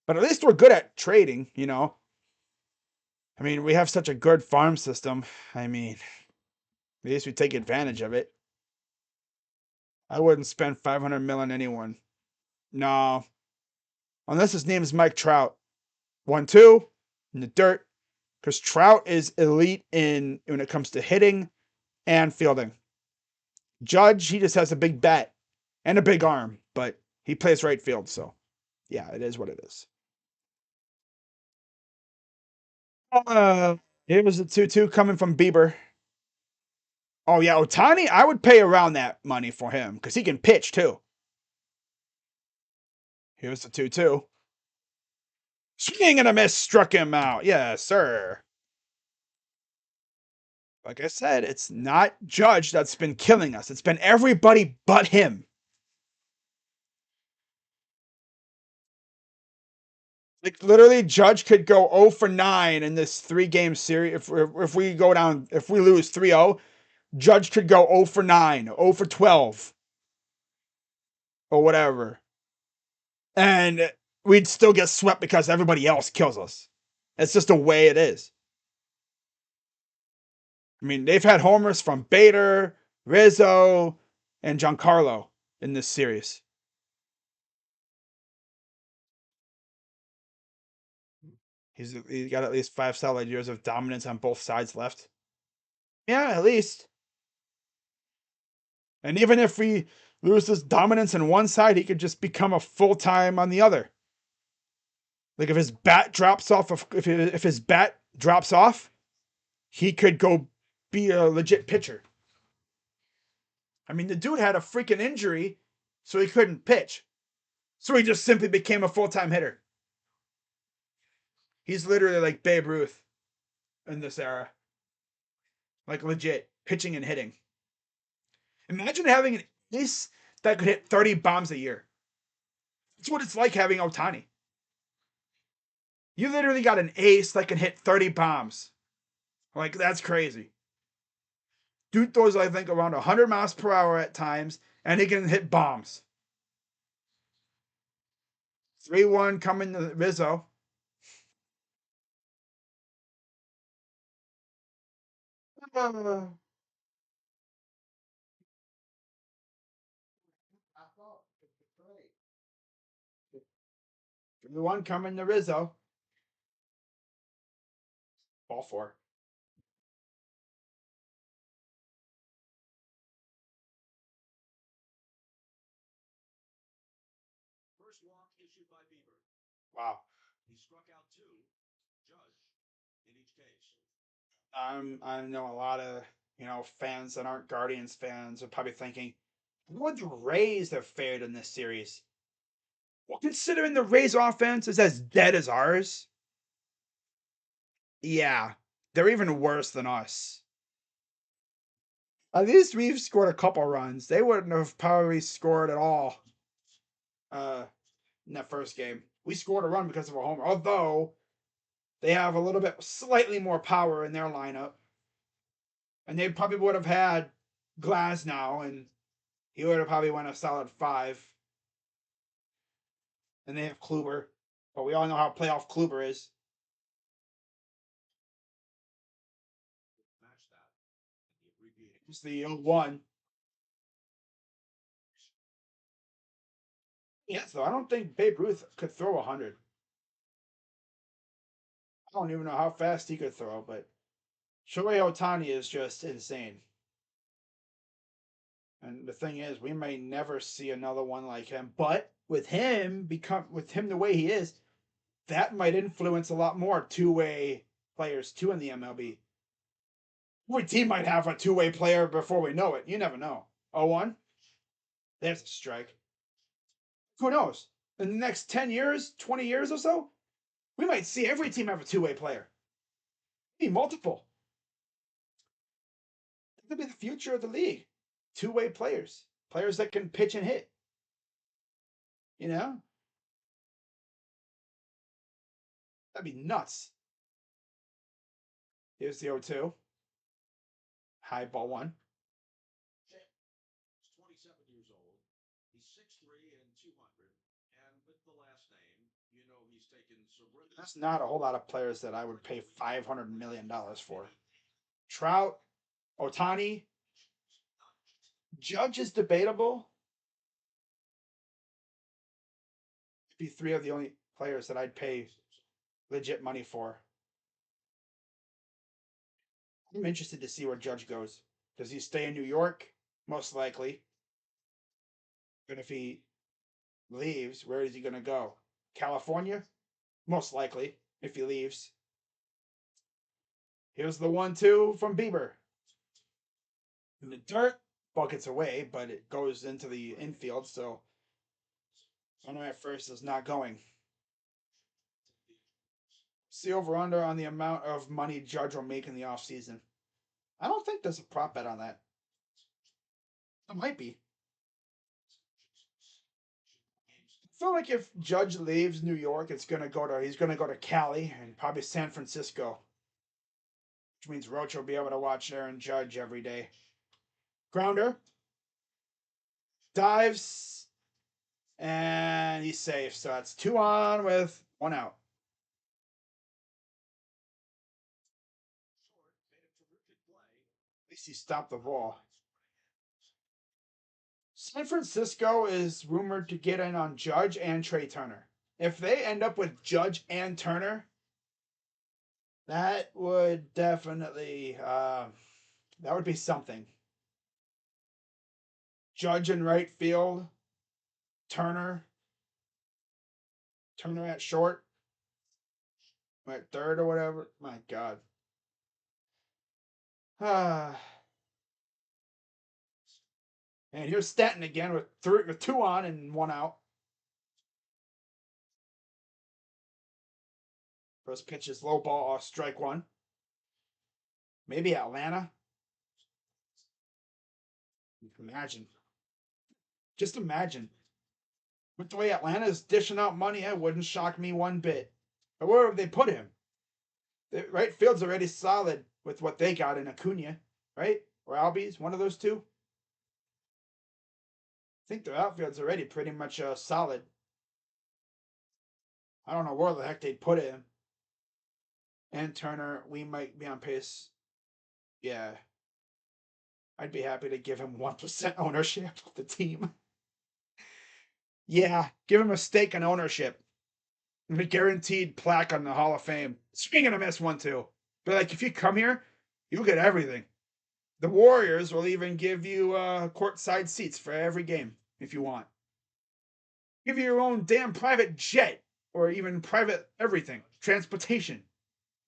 Speaker 1: But at least we're good at trading, you know. I mean, we have such a good farm system. I mean, at least we take advantage of it. I wouldn't spend 500 mil on anyone. No, unless his name is Mike Trout. 1-2 in the dirt, because Trout is elite in when it comes to hitting and fielding. Judge, he just has a big bat and a big arm, but he plays right field, so yeah, it is what it is. It was a 2-2 coming from Bieber. Oh yeah, Otani, I would pay around that money for him because he can pitch too. Here's the 2-2. Swing and a miss, struck him out. Yes, sir. Like I said, it's not Judge that's been killing us. It's been everybody but him. Like literally, Judge could go 0 for 9 in this 3-game series. If we go down, if we lose 3-0, Judge could go 0 for 9, 0 for 12, or whatever, and we'd still get swept because everybody else kills us. It's just the way it is. I mean, they've had homers from Bader, Rizzo, and Giancarlo in this series. He's got at least 5 solid years of dominance on both sides left. Yeah, at least. And even if we lose his dominance on one side, he could just become a full-time on the other. Like if his bat drops off, if his bat drops off, he could go be a legit pitcher. I mean, the dude had a freaking injury, so he couldn't pitch. So he just simply became a full-time hitter. He's literally like Babe Ruth in this era. Like legit pitching and hitting. Imagine having an ace that could hit 30 bombs a year. That's what it's like having Ohtani. You literally got an ace that can hit 30 bombs. Like, that's crazy. Dude throws, I think, around 100 miles per hour at times, and he can hit bombs. 3-1 coming to Rizzo. Uh, 3-1 coming to Rizzo. Ball four.
Speaker 2: First walk issued by Bieber.
Speaker 1: Wow.
Speaker 2: He struck out 2. Judge in each case.
Speaker 1: I know a lot of fans that aren't Guardians fans are probably thinking, what would the Rays have fared in this series? Well, considering the Rays offense is as dead as ours, yeah, they're even worse than us. At least we've scored a couple runs. They wouldn't have probably scored at all in that first game. We scored a run because of a homer, although they have a little bit slightly more power in their lineup. And they probably would have had Glass now, and he would have probably went a solid 5. And they have Kluber, but we all know how playoff Kluber is.
Speaker 2: Match that.
Speaker 1: It's the 0-1. Yes, though I don't think Babe Ruth could throw 100. I don't even know how fast he could throw, but Shohei Ohtani is just insane. And the thing is, we may never see another one like him. But with him the way he is, that might influence a lot more two-way players too in the MLB. Every team might have a two-way player before we know it. You never know. 0-1? There's a strike. Who knows? In the next 10 years, 20 years or so, we might see every team have a two-way player. Maybe multiple. That could be the future of the league. Two-way players. Players that can pitch and hit. You know? That'd be nuts. Here's the 0-2. High ball 1.
Speaker 2: He's 27 years old. He's 6'3" and 200. And with the last name, you know he's taken some risks.
Speaker 1: That's not a whole lot of players that I would pay $500 million for. Trout, Ohtani, Judge is debatable. Be 3 of the only players that I'd pay legit money for. I'm interested to see where Judge goes. Does he stay in New York? Most likely. But if he leaves, where is he going to go? California? Most likely, if he leaves. Here's the 1-2 from Bieber. In the dirt, ball gets away, but it goes into the infield, so runner at first is not going. See over under on the amount of money Judge will make in the offseason. I don't think there's a prop bet on that. There might be. I feel like if Judge leaves New York, he's gonna go to Cali and probably San Francisco. Which means Roach will be able to watch Aaron Judge every day. Grounder. Dives. And he's safe. So that's 2 on with 1 out. At least he stopped the ball. San Francisco is rumored to get in on Judge and Trey Turner. If they end up with Judge and Turner, that would definitely That would be something. Judge in right field. Turner. Turner at short. At third or whatever. My God. Ah. And here's Stanton again with two on and one out. First pitch is low ball off strike one. Maybe Atlanta. Imagine. Just imagine. With the way Atlanta's dishing out money, it wouldn't shock me one bit. But where would they put him? The right field's already solid with what they got in Acuna, right? Or Albies, one of those two. I think their outfield's already pretty much solid. I don't know where the heck they'd put him. And Turner, we might be on pace. Yeah. I'd be happy to give him 1% ownership of the team. Yeah, give him a stake in ownership. And a guaranteed plaque on the Hall of Fame. Swing and a miss one, too. But, like, if you come here, you'll get everything. The Warriors will even give you courtside seats for every game if you want. Give you your own damn private jet or even private everything, transportation.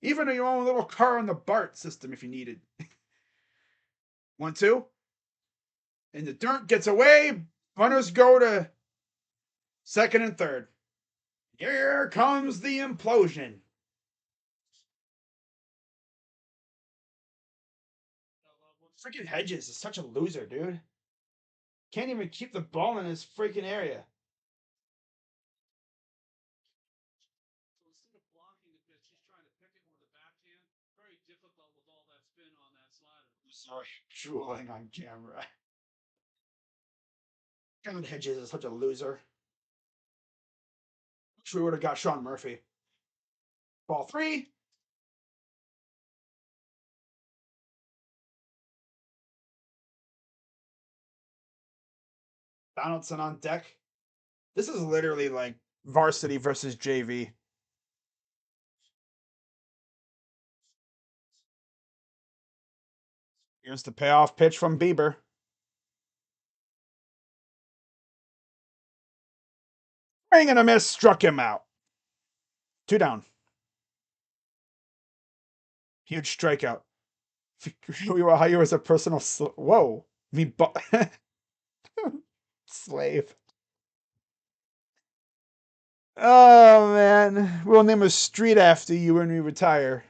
Speaker 1: Even your own little car on the BART system if you need it. 1-2. And the dirt gets away. Runners go to second and third. Here comes the implosion. Freaking Hedges is such a loser, dude. Can't even keep the ball in his freaking area.
Speaker 2: So instead of blocking the pitch, he's trying to pick it with a backhand. Very difficult with all that spin on that slider.
Speaker 1: Sorry, drooling on camera. God, Hedges is such a loser. Wish we would have got Sean Murphy. Ball three. Donaldson on deck. This is literally like varsity versus JV. Here's the payoff pitch from Bieber. Swing and a miss, struck him out. 2 down. Huge strikeout. How you was a personal whoa. Me slave. Oh man, we'll name a street after you when we retire.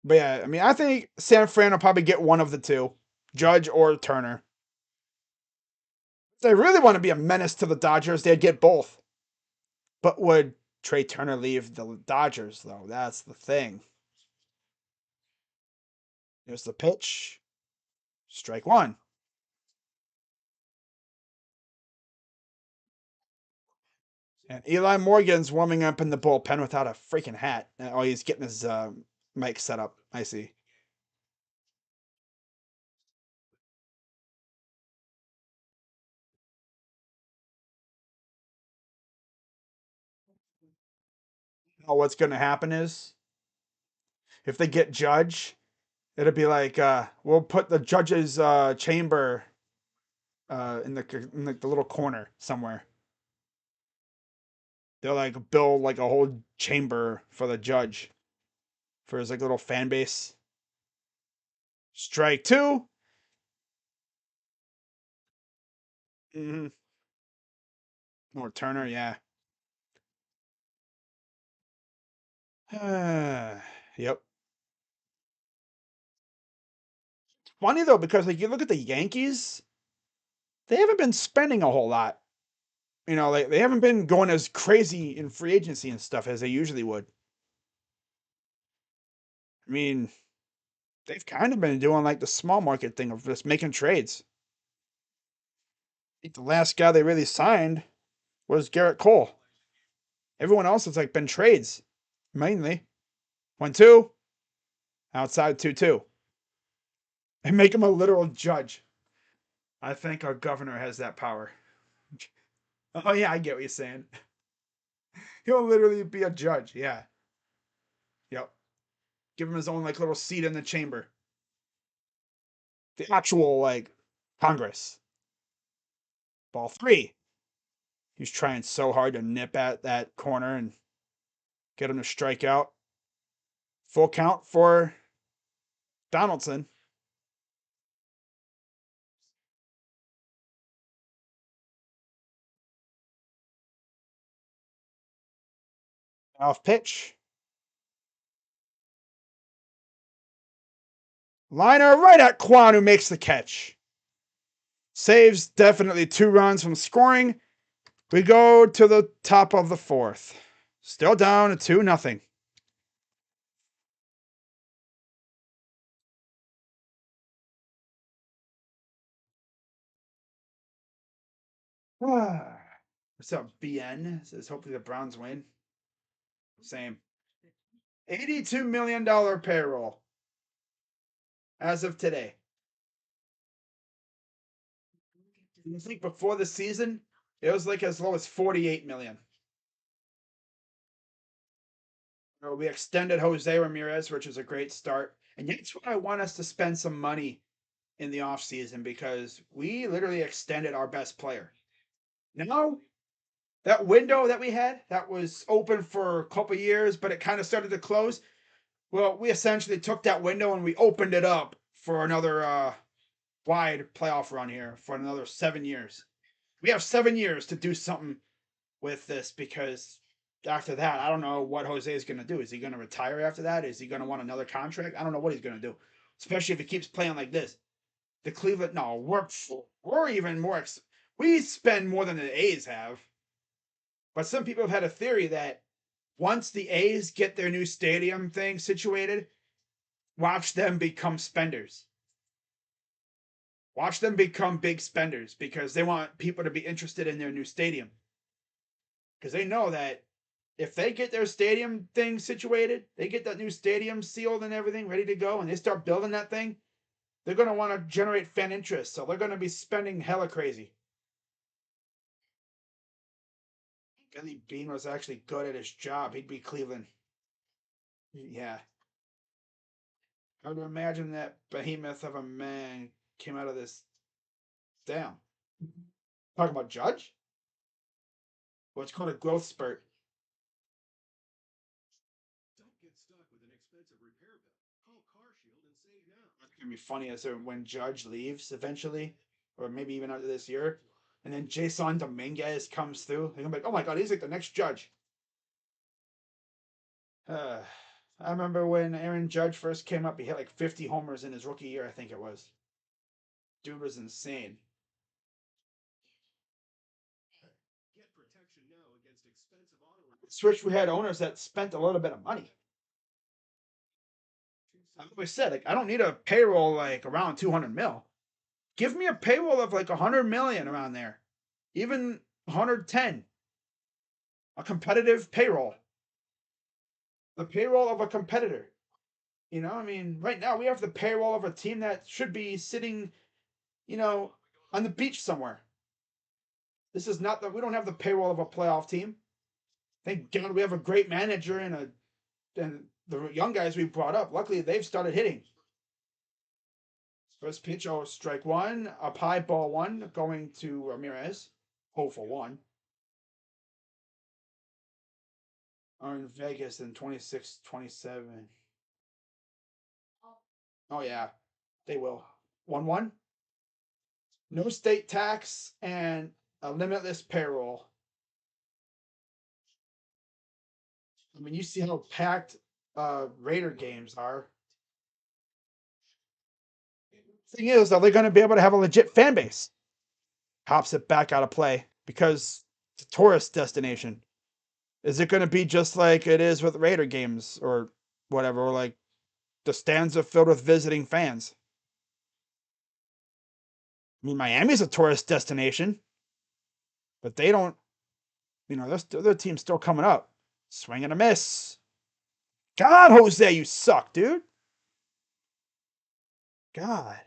Speaker 1: But yeah, I mean, I think San Fran will probably get one of the two, Judge or Turner. If they really want to be a menace to the Dodgers, they'd get both. But would Trey Turner leave the Dodgers, though? That's the thing. Here's the pitch. Strike one. And Eli Morgan's warming up in the bullpen without a freaking hat. Oh, he's getting his mic set up. I see. Oh, what's going to happen is if they get Judge, it'll be like we'll put the judge's chamber in the little corner somewhere. They'll like build like a whole chamber for the judge for his like little fan base. Strike two. Mm-hmm. Or Turner, yeah. Yep. Funny though, because like you look at the Yankees, they haven't been spending a whole lot. You know, like they haven't been going as crazy in free agency and stuff as they usually would. I mean, they've kind of been doing like the small market thing of just making trades. I think the last guy they really signed was Garrett Cole. Everyone else has like been trades, mainly. 1-2, outside 2-2. And make him a literal judge. I think our governor has that power. Oh yeah, I get what you're saying. He'll literally be a judge. Yeah. Yep. Give him his own like little seat in the chamber. The actual like Congress. Ball 3. He's trying so hard to nip at that corner and get him to strike out. Full count for Donaldson. Off pitch. Liner right at Kwan, who makes the catch. Saves definitely 2 runs from scoring. We go to the top of the 4th. Still down to 2-0. What's up, BN? Says hopefully the Browns win. Same. $82 million payroll as of today. I think before the season, it was like as low as 48 million. We extended Jose Ramirez, which is a great start. And that's why I want us to spend some money in the offseason because we literally extended our best player. Now, that window that we had that was open for a couple years, but it kind of started to close. Well, we essentially took that window and we opened it up for another wide playoff run here for another 7 years. We have 7 years to do something with this because after that, I don't know what Jose is going to do. Is he going to retire after that? Is he going to want another contract? I don't know what he's going to do, especially if he keeps playing like this. The Cleveland, no, we're even more. We spend more than the A's have. But some people have had a theory that once the A's get their new stadium thing situated, watch them become spenders. Watch them become big spenders because they want people to be interested in their new stadium. Because they know that if they get their stadium thing situated, they get that new stadium sealed and everything ready to go, and they start building that thing, they're going to want to generate fan interest. So they're going to be spending hella crazy. Billy Bean was actually good at his job. He'd be Cleveland. Yeah. I would imagine that behemoth of a man came out of this. Damn. Talking about Judge? What's called a growth spurt.
Speaker 2: Don't get stuck with an expensive repair bill. Call CarShield and save now.
Speaker 1: It's going to be funny as when Judge leaves eventually, or maybe even after this year, and then Jason Dominguez comes through. They're going to be like, oh my God, he's like the next Judge. I remember when Aaron Judge first came up, he hit like 50 homers in his rookie year, I think it was. Dude was insane.
Speaker 2: Get protection now against expensive auto repairs.
Speaker 1: Switch, we had owners that spent a little bit of money. I always said, like, I don't need a payroll like around 200 mil. Give me a payroll of like 100 million around there, even 110. A competitive payroll. The payroll of a competitor. You know, I mean, right now we have the payroll of a team that should be sitting, on the beach somewhere. This is not that we don't have the payroll of a playoff team. Thank God we have a great manager and the young guys we brought up. Luckily, they've started hitting. First pitch, strike 1, up high, ball 1, going to Ramirez. 0 for 1. Are in Vegas in 26-27. Oh, yeah, they will. 1-1. No state tax and a limitless payroll. I mean, you see how packed Raider games are. Thing is, are they going to be able to have a legit fan base? Pops it back out of play because it's a tourist destination. Is it going to be just like it is with Raider games or whatever, or like the stands are filled with visiting fans? I mean, Miami's a tourist destination, but they don't, their team's still coming up. Swing and a miss. God, Jose, you suck, dude. God.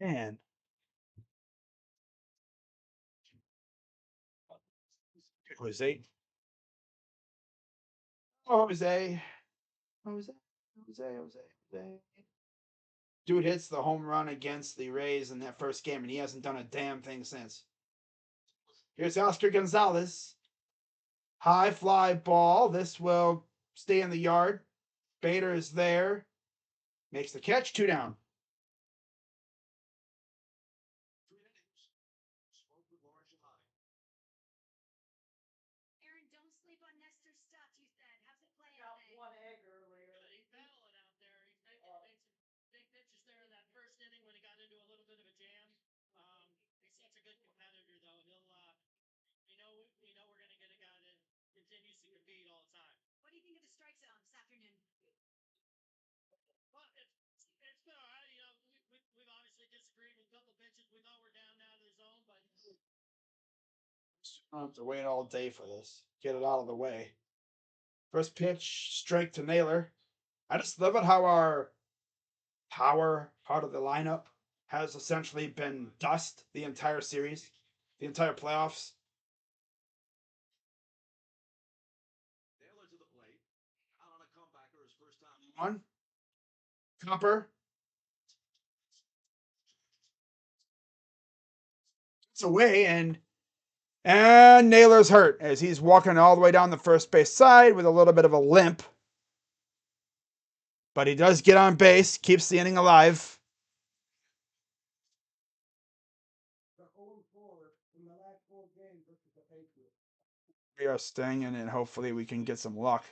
Speaker 1: Man. Jose. Jose. Dude hits the home run against the Rays in that first game, and he hasn't done a damn thing since. Here's Oscar Gonzalez. High fly ball. This will stay in the yard. Bader is there. Makes the catch. 2 down.
Speaker 3: Aaron, don't sleep on Nestor's stuff, you said. How's it playing today?
Speaker 2: One egg earlier. He's battling out there. He's made some big pitches there in that first inning when he got into a little bit of a jam. He's such a good competitor, though. We know we're going to get a guy that continues to compete all the time.
Speaker 3: What do you think of the strike zone this afternoon?
Speaker 2: Well, it's been all right. We've obviously disagreed with a couple pitches. We thought we're down now to the zone, but
Speaker 1: I don't have to wait all day for this. Get it out of the way. First pitch, strike to Naylor. I just love it how our power part of the lineup has essentially been dust the entire series, the entire playoffs.
Speaker 4: Naylor to the plate. Out on a comebacker his first time.
Speaker 1: One. Copper. It's away, and Naylor's hurt as he's walking all the way down the first base side with a little bit of a limp. But he does get on base, keeps the inning alive. We are staying in, and hopefully we can get some luck.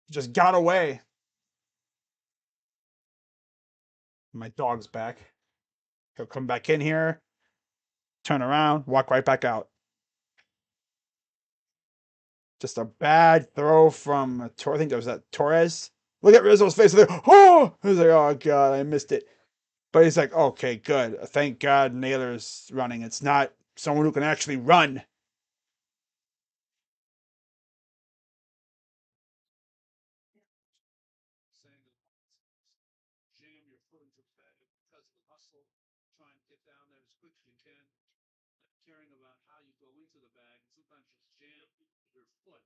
Speaker 1: Just got away. My dog's back. He'll come back in here, turn around, walk right back out. Just a bad throw from, I think that was that Torres. Look at Rizzo's face there. Oh! He was like, oh, God, I missed it. But he's like, okay, good. Thank God Naylor's running. It's not someone who can actually run.
Speaker 2: jam your foot into the bag because of the hustle. Try and get down there as quick as you can. Not caring about how you go into the bag. Sometimes just jam your foot.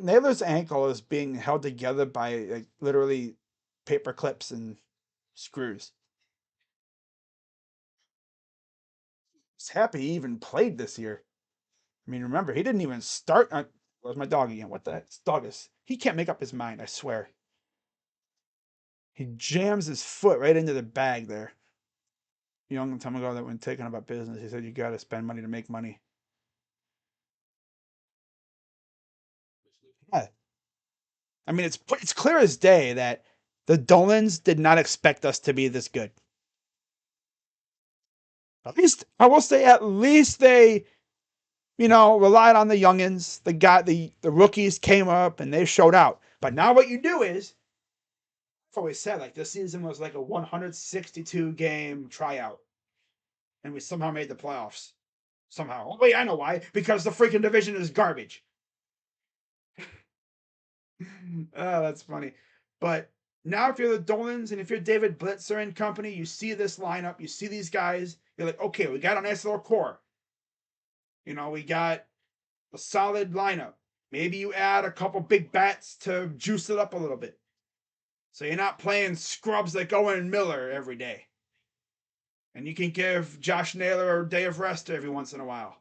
Speaker 1: Naylor's ankle is being held together by like literally paper clips and screws. He's happy he even played this year. I mean, remember, he didn't even start. Where's my dog again? What the heck? Dog is. He can't make up his mind, I swear. He jams his foot right into the bag there. A long time ago, that when taking about business, he said, you got to spend money to make money. Yeah. I mean, it's clear as day that the Dolans did not expect us to be this good. At least, I will say, at least they, relied on the youngins. The rookies came up and they showed out. But now what you do is, I've always said, like, this season was like a 162 game tryout. And we somehow made the playoffs. Somehow. Oh, wait, I know why. Because the freaking division is garbage. Oh, that's funny. But now if you're the Dolans and if you're David Blitzer and company, you see this lineup, you see these guys, you're like, okay, we got a nice little core. We got a solid lineup. Maybe you add a couple big bats to juice it up a little bit. So you're not playing scrubs like Owen Miller every day. And you can give Josh Naylor a day of rest every once in a while.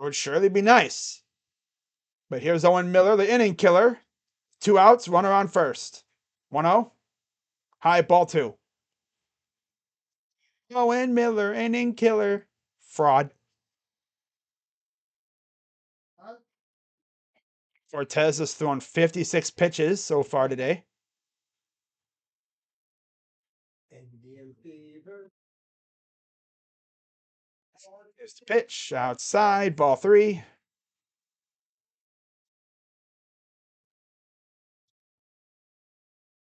Speaker 1: It would surely be nice. But here's Owen Miller, the inning killer. 2 outs, runner on first. 1-0. High, ball 2. Owen Miller, inning killer. Fraud. Fortes has thrown 56 pitches so far today. Here's the pitch. Outside, ball 3.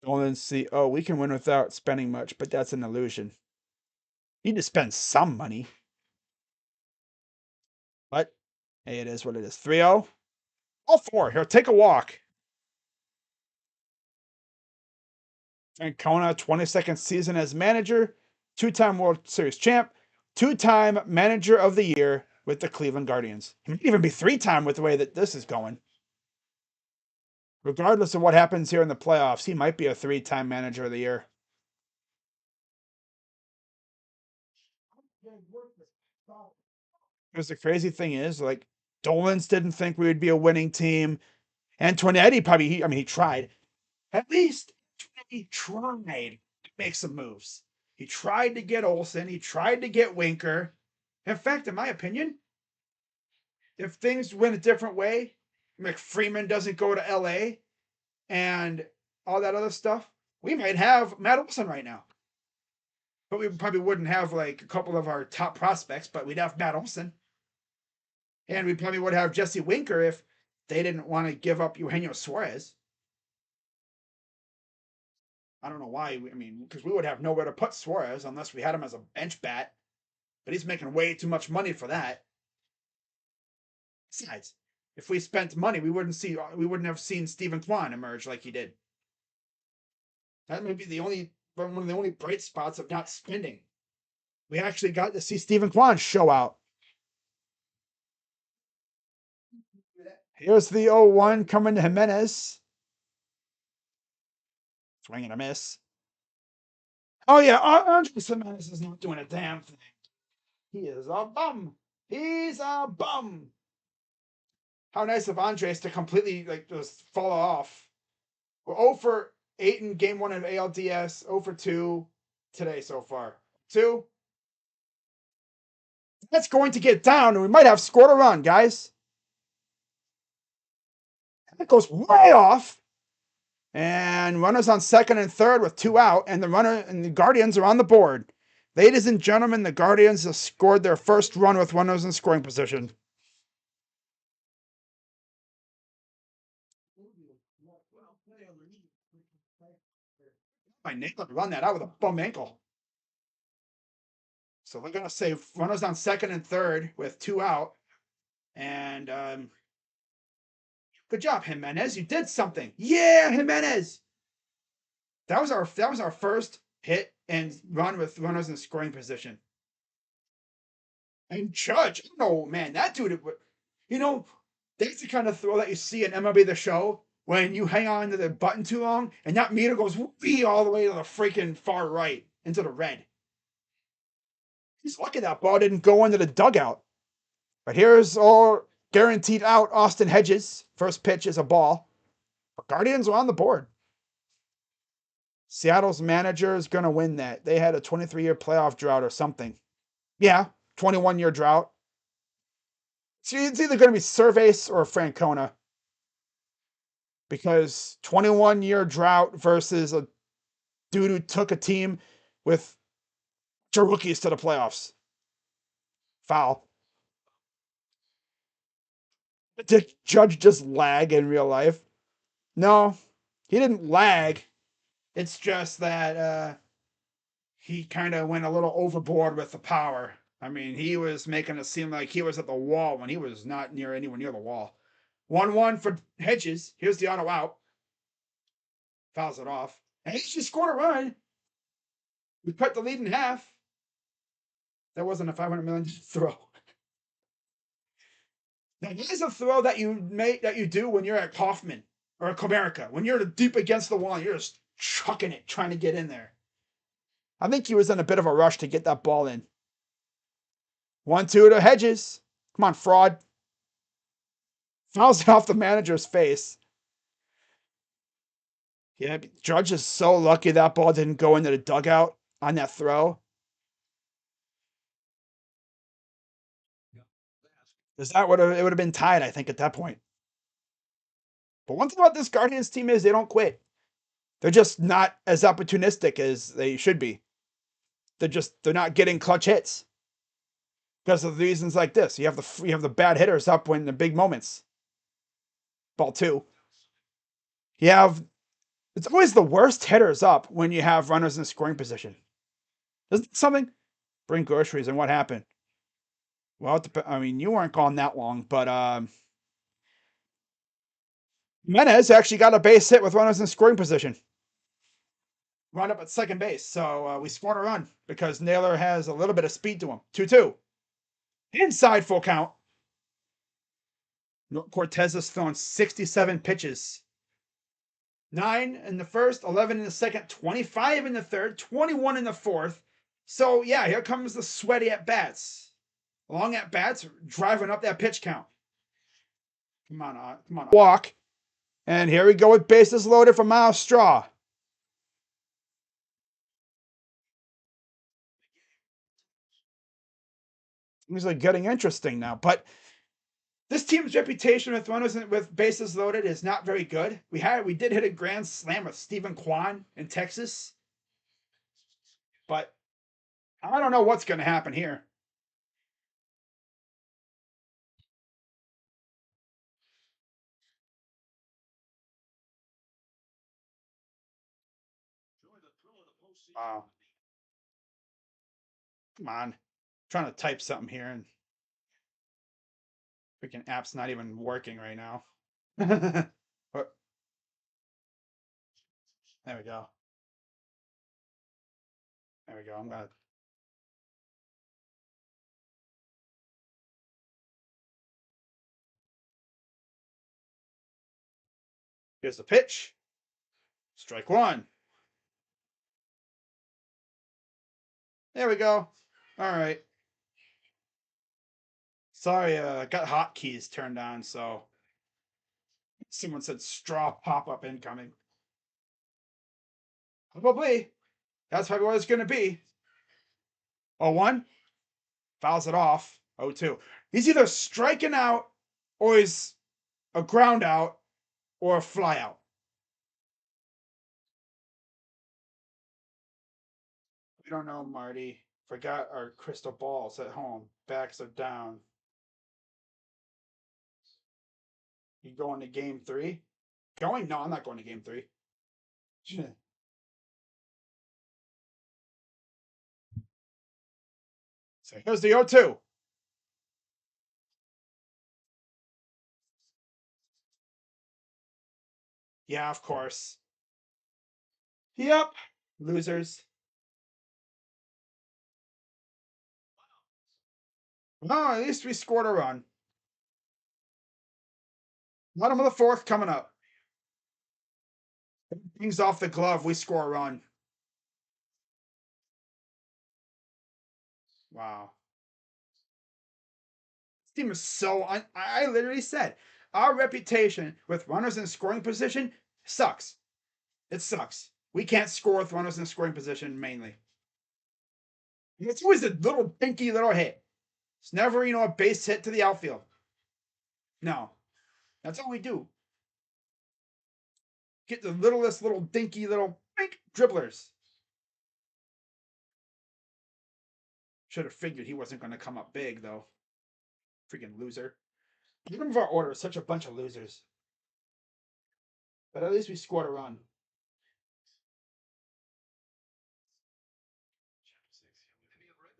Speaker 1: Don't see. Oh, we can win without spending much, but that's an illusion. You need to spend some money. But hey, it is what it is. 3-0. All 4. Here, take a walk. Francona, 22nd season as manager, 2-time World Series champ, 2-time manager of the year, with the Cleveland Guardians. He might even be 3-time with the way that this is going. Regardless of what happens here in the playoffs, he might be a 3-time manager of the year. Because the crazy thing is, like, Dolans didn't think we would be a winning team. Antoinetti probably, he tried. At least he tried to make some moves. He tried to get Olsen. He tried to get Winker. In fact, in my opinion, if things went a different way, McFreeman doesn't go to LA and all that other stuff, we might have Matt Olson right now. But we probably wouldn't have like a couple of our top prospects, but we'd have Matt Olson. And we probably would have Jesse Winker if they didn't want to give up Eugenio Suarez. I don't know why. Because we would have nowhere to put Suarez unless we had him as a bench bat. But he's making way too much money for that. Besides, if we spent money, we wouldn't have seen Steven Kwan emerge like he did. That may be one of the only bright spots of not spending. We actually got to see Steven Kwan show out. Here's the 0-1 coming to Jimenez. Swing and a miss. Oh yeah, Andres Jimenez is not doing a damn thing. He is a bum. He's a bum. How nice of Andres to completely just fall off. We're 0 for 8 in game 1 of ALDS, 0 for 2 today so far. 2. That's going to get down, and we might have scored a run, guys. That goes way off. And runners on second and third with 2 out, and the Guardians are on the board. Ladies and gentlemen, the Guardians have scored their first run with runners in scoring position. I Naylor run that out with a bum ankle. So we're going to say runners on second and third with 2 out. And good job, Jimenez. You did something. Yeah, Jimenez. That was our first hit and run with runners in scoring position. And Judge, no, man, that dude, that's the kind of throw that you see in MLB The Show when you hang on to the button too long and that meter goes wee all the way to the freaking far right into the red. He's lucky that ball didn't go into the dugout. But here's all guaranteed out Austin Hedges. First pitch is a ball. But Guardians are on the board. Seattle's manager is going to win that. They had a 23-year playoff drought or something. Yeah, 21-year drought. So it's either going to be Cervase or Francona. Because 21-year drought versus a dude who took a team with 2 rookies to the playoffs. Foul. Did Judge just lag in real life? No, he didn't lag. It's just that he kind of went a little overboard with the power. He was making it seem like he was at the wall when he was not anywhere near the wall. 1-1 for Hedges. Here's the auto out. Fouls it off. And Hedges scored a run. We cut the lead in half. That wasn't a $500 million throw. Now, here's a throw that you do when you're at Kaufman or at Comerica. When you're deep against the wall, you're just chucking it, trying to get in there. I think he was in a bit of a rush to get that ball in. 1-2 to Hedges. Come on, fraud. Fouls it off the manager's face. Yeah, Judge is so lucky that ball didn't go into the dugout on that throw. Because it would have been tied, I think, at that point. But one thing about this Guardians team is they don't quit. They're just not as opportunistic as they should be. They're not getting clutch hits. Because of reasons like this. You have the bad hitters up when the big moments. Ball 2. It's always the worst hitters up when you have runners in scoring position. Isn't something? Bring groceries, and what happened? Well, you weren't gone that long, but Jimenez actually got a base hit with runners in scoring position. Run up at second base, so we scored a run because Naylor has a little bit of speed to him. 2-2. Inside full count. Cortez has thrown 67 pitches. 9 in the first, 11 in the second, 25 in the third, 21 in the fourth. So, yeah, here comes the sweaty at bats. Long at bats, driving up that pitch count. Come on, come on. Walk. And here we go with bases loaded for Miles Straw. Things are getting interesting now, but this team's reputation with runners with bases loaded is not very good. We did hit a grand slam with Stephen Kwan in Texas, but I don't know what's going to happen here. Wow. Come on. I'm trying to type something here and freaking app's not even working right now. There we go. There we go. I'm gonna. Here's the pitch. Strike one. There we go. All right. Sorry, got hotkeys turned on, so someone said straw pop-up incoming. Probably. That's probably what it's going to be. 0-1. Fouls it off. 0-2. He's either striking out or he's a ground out or a fly out. We don't know, Marty. Forgot our crystal balls at home. Backs are down. You going to game 3? Going? No, I'm not going to game 3. So here's the 0-2. Yeah, of course. Yep. Losers. No, at least we scored a run. Bottom of the 4th coming up. Things off the glove, we score a run. Wow. This team is so I literally said our reputation with runners in scoring position sucks. It sucks. We can't score with runners in scoring position mainly. It's always a little dinky little hit. It's never, a base hit to the outfield. No. That's all we do. Get the littlest little dinky little dribblers. Should have figured he wasn't going to come up big, though. Freaking loser. None of our order is such a bunch of losers. But at least we scored a run.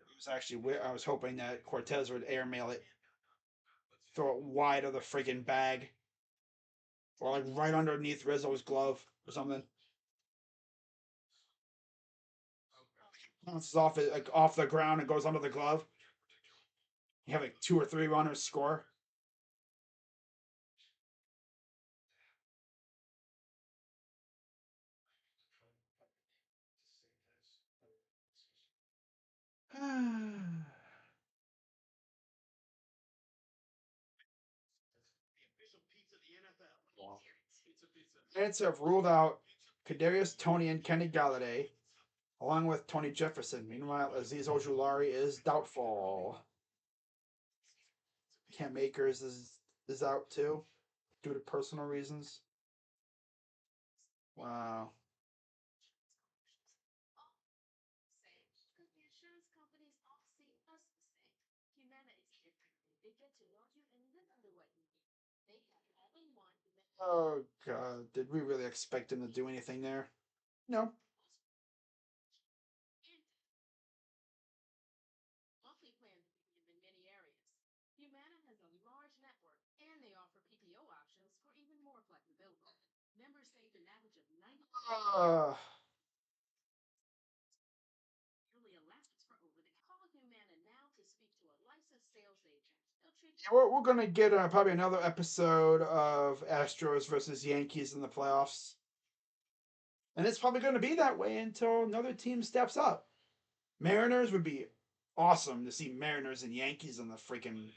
Speaker 1: It was actually weird. I was hoping that Cortez would airmail it. Throw it wide of the freaking bag. Or like right underneath Rizzo's glove or something. Bounces off it, like off the ground and goes under the glove. You have like 2 or 3 runners score. Giants have ruled out Kadarius Toney and Kenny Galladay, along with Tony Jefferson. Meanwhile, Aziz Ojulari is doubtful. Cam Akers is out too, due to personal reasons. Wow. Oh god, did we really expect him to do anything there? No. Uh,
Speaker 3: a sales agent. He'll treat
Speaker 1: Yeah, we're gonna get probably another episode of Astros versus Yankees in the playoffs, and it's probably going to be that way until another team steps up. Mariners would be awesome to see Mariners and Yankees in the freaking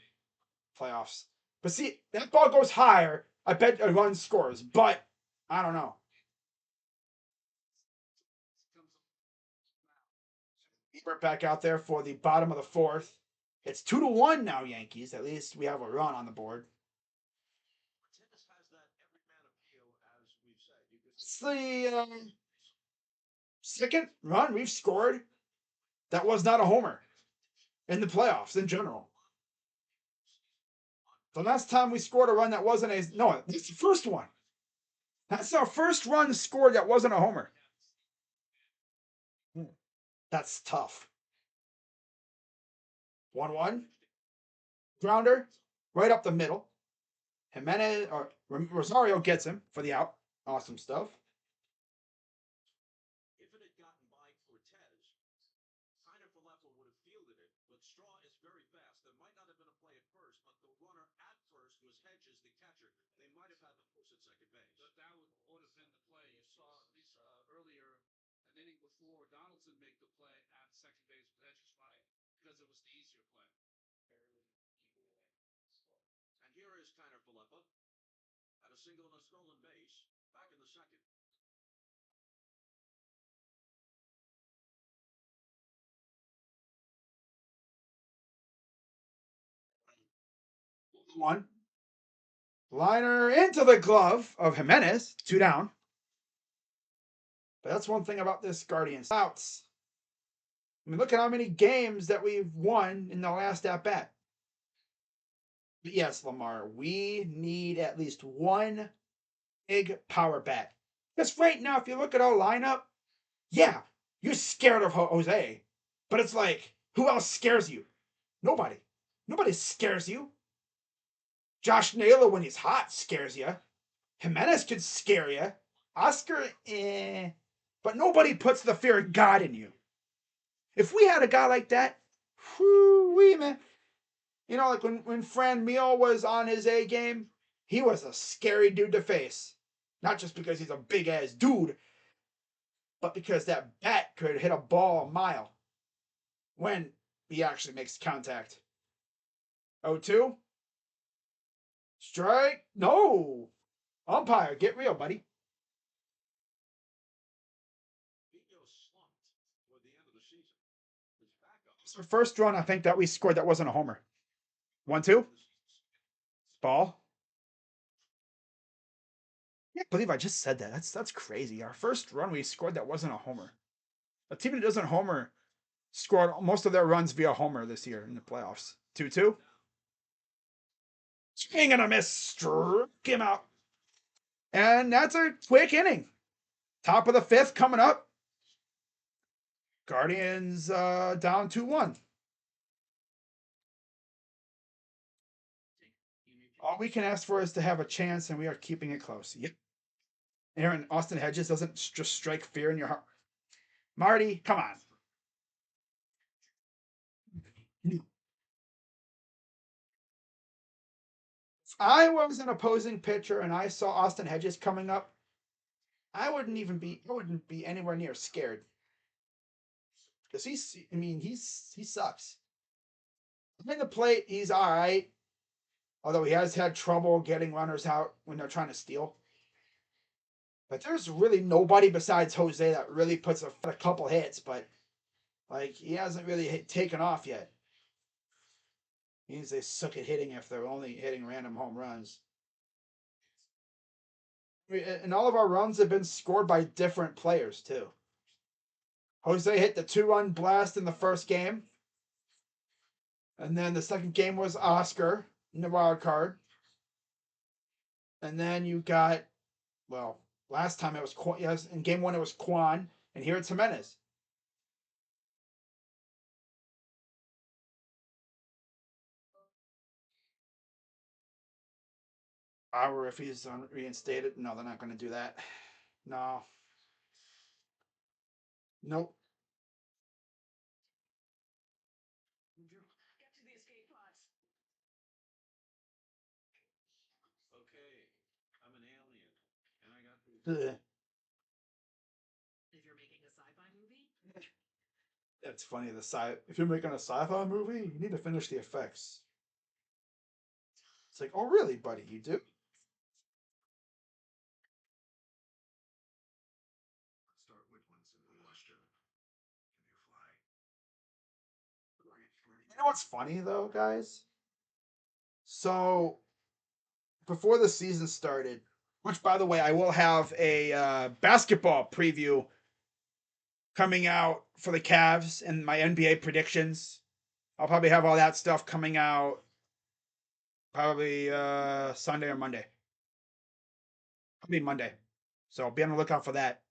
Speaker 1: playoffs. But see, that ball goes higher. I bet a run scores, but I don't know. We're back out there for the bottom of the fourth. It's 2-1 now, Yankees. At least we have a run on the board.
Speaker 4: Tennis has that everyman appeal, as we've said. You could
Speaker 1: It's the second run we've scored that was not a homer in the playoffs in general. The last time we scored a run that wasn't no, it's the first one. That's our first run scored that wasn't a homer. That's tough. 1-1. Grounder right up the middle. Jimenez or Rosario gets him for the out. Awesome stuff.
Speaker 4: If it had gotten by Cortez, kind of Falefel would have fielded it, but Straw is very fast. There might not have been a play at first, but the runner at first was Hedges, the catcher. They might have had the post at second base.
Speaker 5: But that would have been the play. You saw at least earlier, an inning before, Donaldson make the play at second base with Hedges right because it was the easier play.
Speaker 4: And here is Tanner Falefa at a single and a stolen base, back in the second.
Speaker 1: One. Liner into the glove of Jimenez. 2 down. But that's one thing about this Guardians. Outs. I mean, look at how many games that we've won in the last at bat. But yes, Lamar, we need at least one big power bat. Because right now, if you look at our lineup, yeah, you're scared of Jose. But it's like, who else scares you? Nobody. Nobody scares you. Josh Naylor, when he's hot, scares you. Jimenez could scare you. Oscar, But nobody puts the fear of God in you. If we had a guy like that, whoo-wee, man. You know, like when Fran Meal was on his A game, he was a scary dude to face. Not just because he's a big-ass dude, but because that bat could hit a ball a mile when he actually makes contact. 0-2. Strike. No. Umpire, get real, buddy.
Speaker 4: Vito slumped toward the end of the season. His backup.
Speaker 1: It's our first run, I think, that we scored that wasn't a homer. 1-2. Ball. I can't believe I just said that. That's crazy. Our first run we scored that wasn't a homer. A team that doesn't homer scored most of their runs via homer this year in the playoffs. 2-2. Swing and a miss. Struck him out. And that's a quick inning. Top of the fifth coming up. Guardians down 2-1. All we can ask for is to have a chance, and we are keeping it close. Yep. Aaron, Austin Hedges doesn't just strike fear in your heart. Marty, come on. If I was an opposing pitcher and I saw Austin Hedges coming up, I wouldn't be anywhere near scared. Because he sucks. Behind the plate, he's all right. Although he has had trouble getting runners out when they're trying to steal. But there's really nobody besides Jose that really puts a couple hits, but like he hasn't really taken off yet. Means they suck at hitting if they're only hitting random home runs. And all of our runs have been scored by different players too. Jose hit the 2-run blast in the first game. And then the second game was Oscar in the wild card. And then you got, well, last time it was yes, in game 1 it was Quan, and here it's Jimenez. Or if he's reinstated, no, they're not going to do that. No. Nope. Ugh.
Speaker 6: If you're making a sci-fi movie,
Speaker 1: That's funny. If you're making a sci-fi movie, you need to finish the effects. It's like, oh really, buddy? You do?
Speaker 4: Start with one simple question. Can you fly?
Speaker 1: You know what's funny though, guys? So before the season started, which by the way, I will have a basketball preview coming out for the Cavs and my NBA predictions. I'll probably have all that stuff coming out probably Sunday or Monday. Probably Monday. So be on the lookout for that.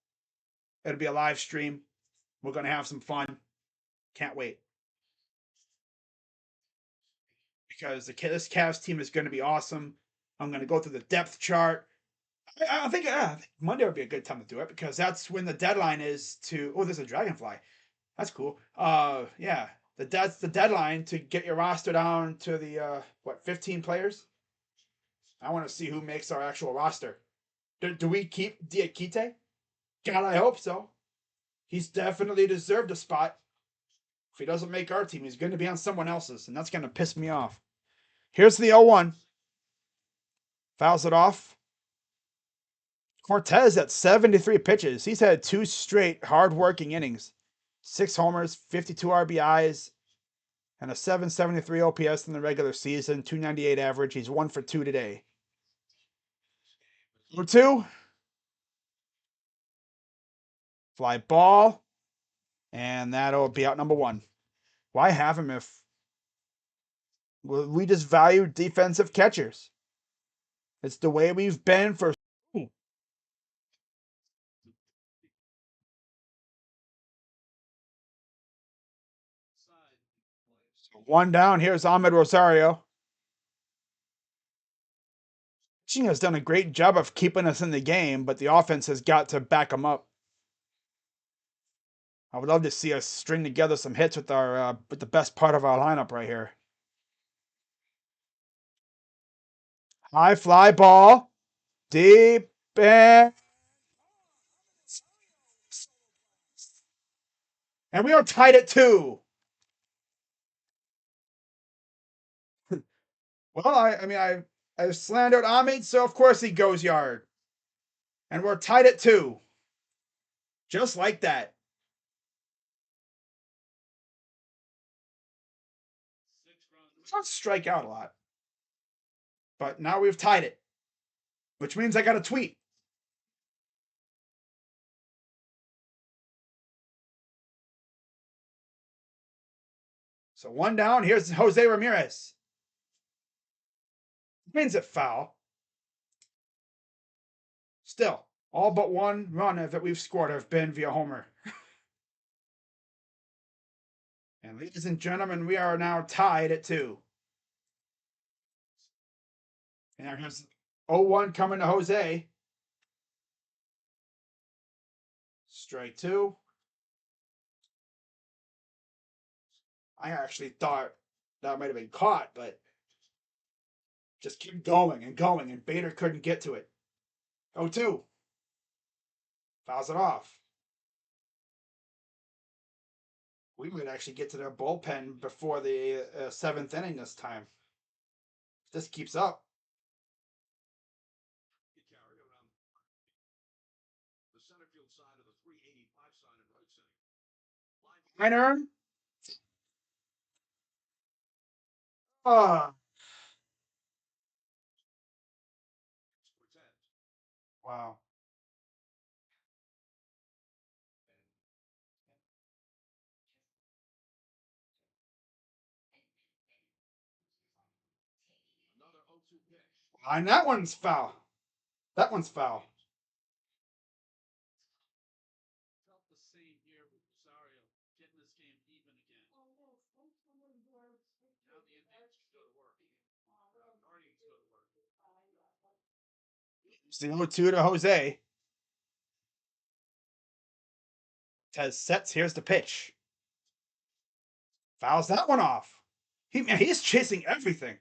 Speaker 1: It'll be a live stream. We're gonna have some fun. Can't wait. Because this Cavs team is going to be awesome. I'm going to go through the depth chart. I think Monday would be a good time to do it because that's when the deadline is to. Oh, there's a dragonfly. That's cool. Yeah, that's the deadline to get your roster down to the 15 players. I want to see who makes our actual roster. Do we keep Diakite? God, I hope so. He's definitely deserved a spot. If he doesn't make our team, he's going to be on someone else's, and that's going to piss me off. Here's the 0-1. Fouls it off. Cortez at 73 pitches. He's had 2 straight hard-working innings. 6 homers, 52 RBIs, and a 773 OPS in the regular season, 298 average. He's 1 for 2 today. 0-2. Fly ball. And that'll be out number 1. Why have him if we just value defensive catchers? It's the way we've been for. Ooh. So 1 down. Here's Ahmed Rosario. Pitching has done a great job of keeping us in the game, but the offense has got to back them up. I would love to see us string together some hits with the best part of our lineup right here. High fly ball, deep and we are tied at 2. Well, I slandered Ahmed, so of course he goes yard, and we're tied at 2, just like that. Let's strike out a lot, but now we've tied it, which means I got a tweet. So 1 down. Here's Jose Ramirez. Means it foul. Still, all but 1 run that we've scored have been via homer. And ladies and gentlemen, we are now tied at 2. And here's 0-1 coming to Jose. Strike 2. I actually thought that might have been caught, but just keep going, and Bader couldn't get to it. 0-2. Fouls it off. We might actually get to their bullpen before the 7th inning this time. If this keeps up.
Speaker 4: Carry around the center field side of the 385 sign in right center.
Speaker 1: Minor. Wow.
Speaker 4: Another 0-2 pitch.
Speaker 1: And that one's foul. That one's foul.
Speaker 5: Felt the same here with Rosario, getting this game even again. Now the Indians can go to work. Guardians go to work.
Speaker 1: It's the 0-2 to Jose. Tez sets. Here's the pitch. Fouls that one off. He's chasing everything.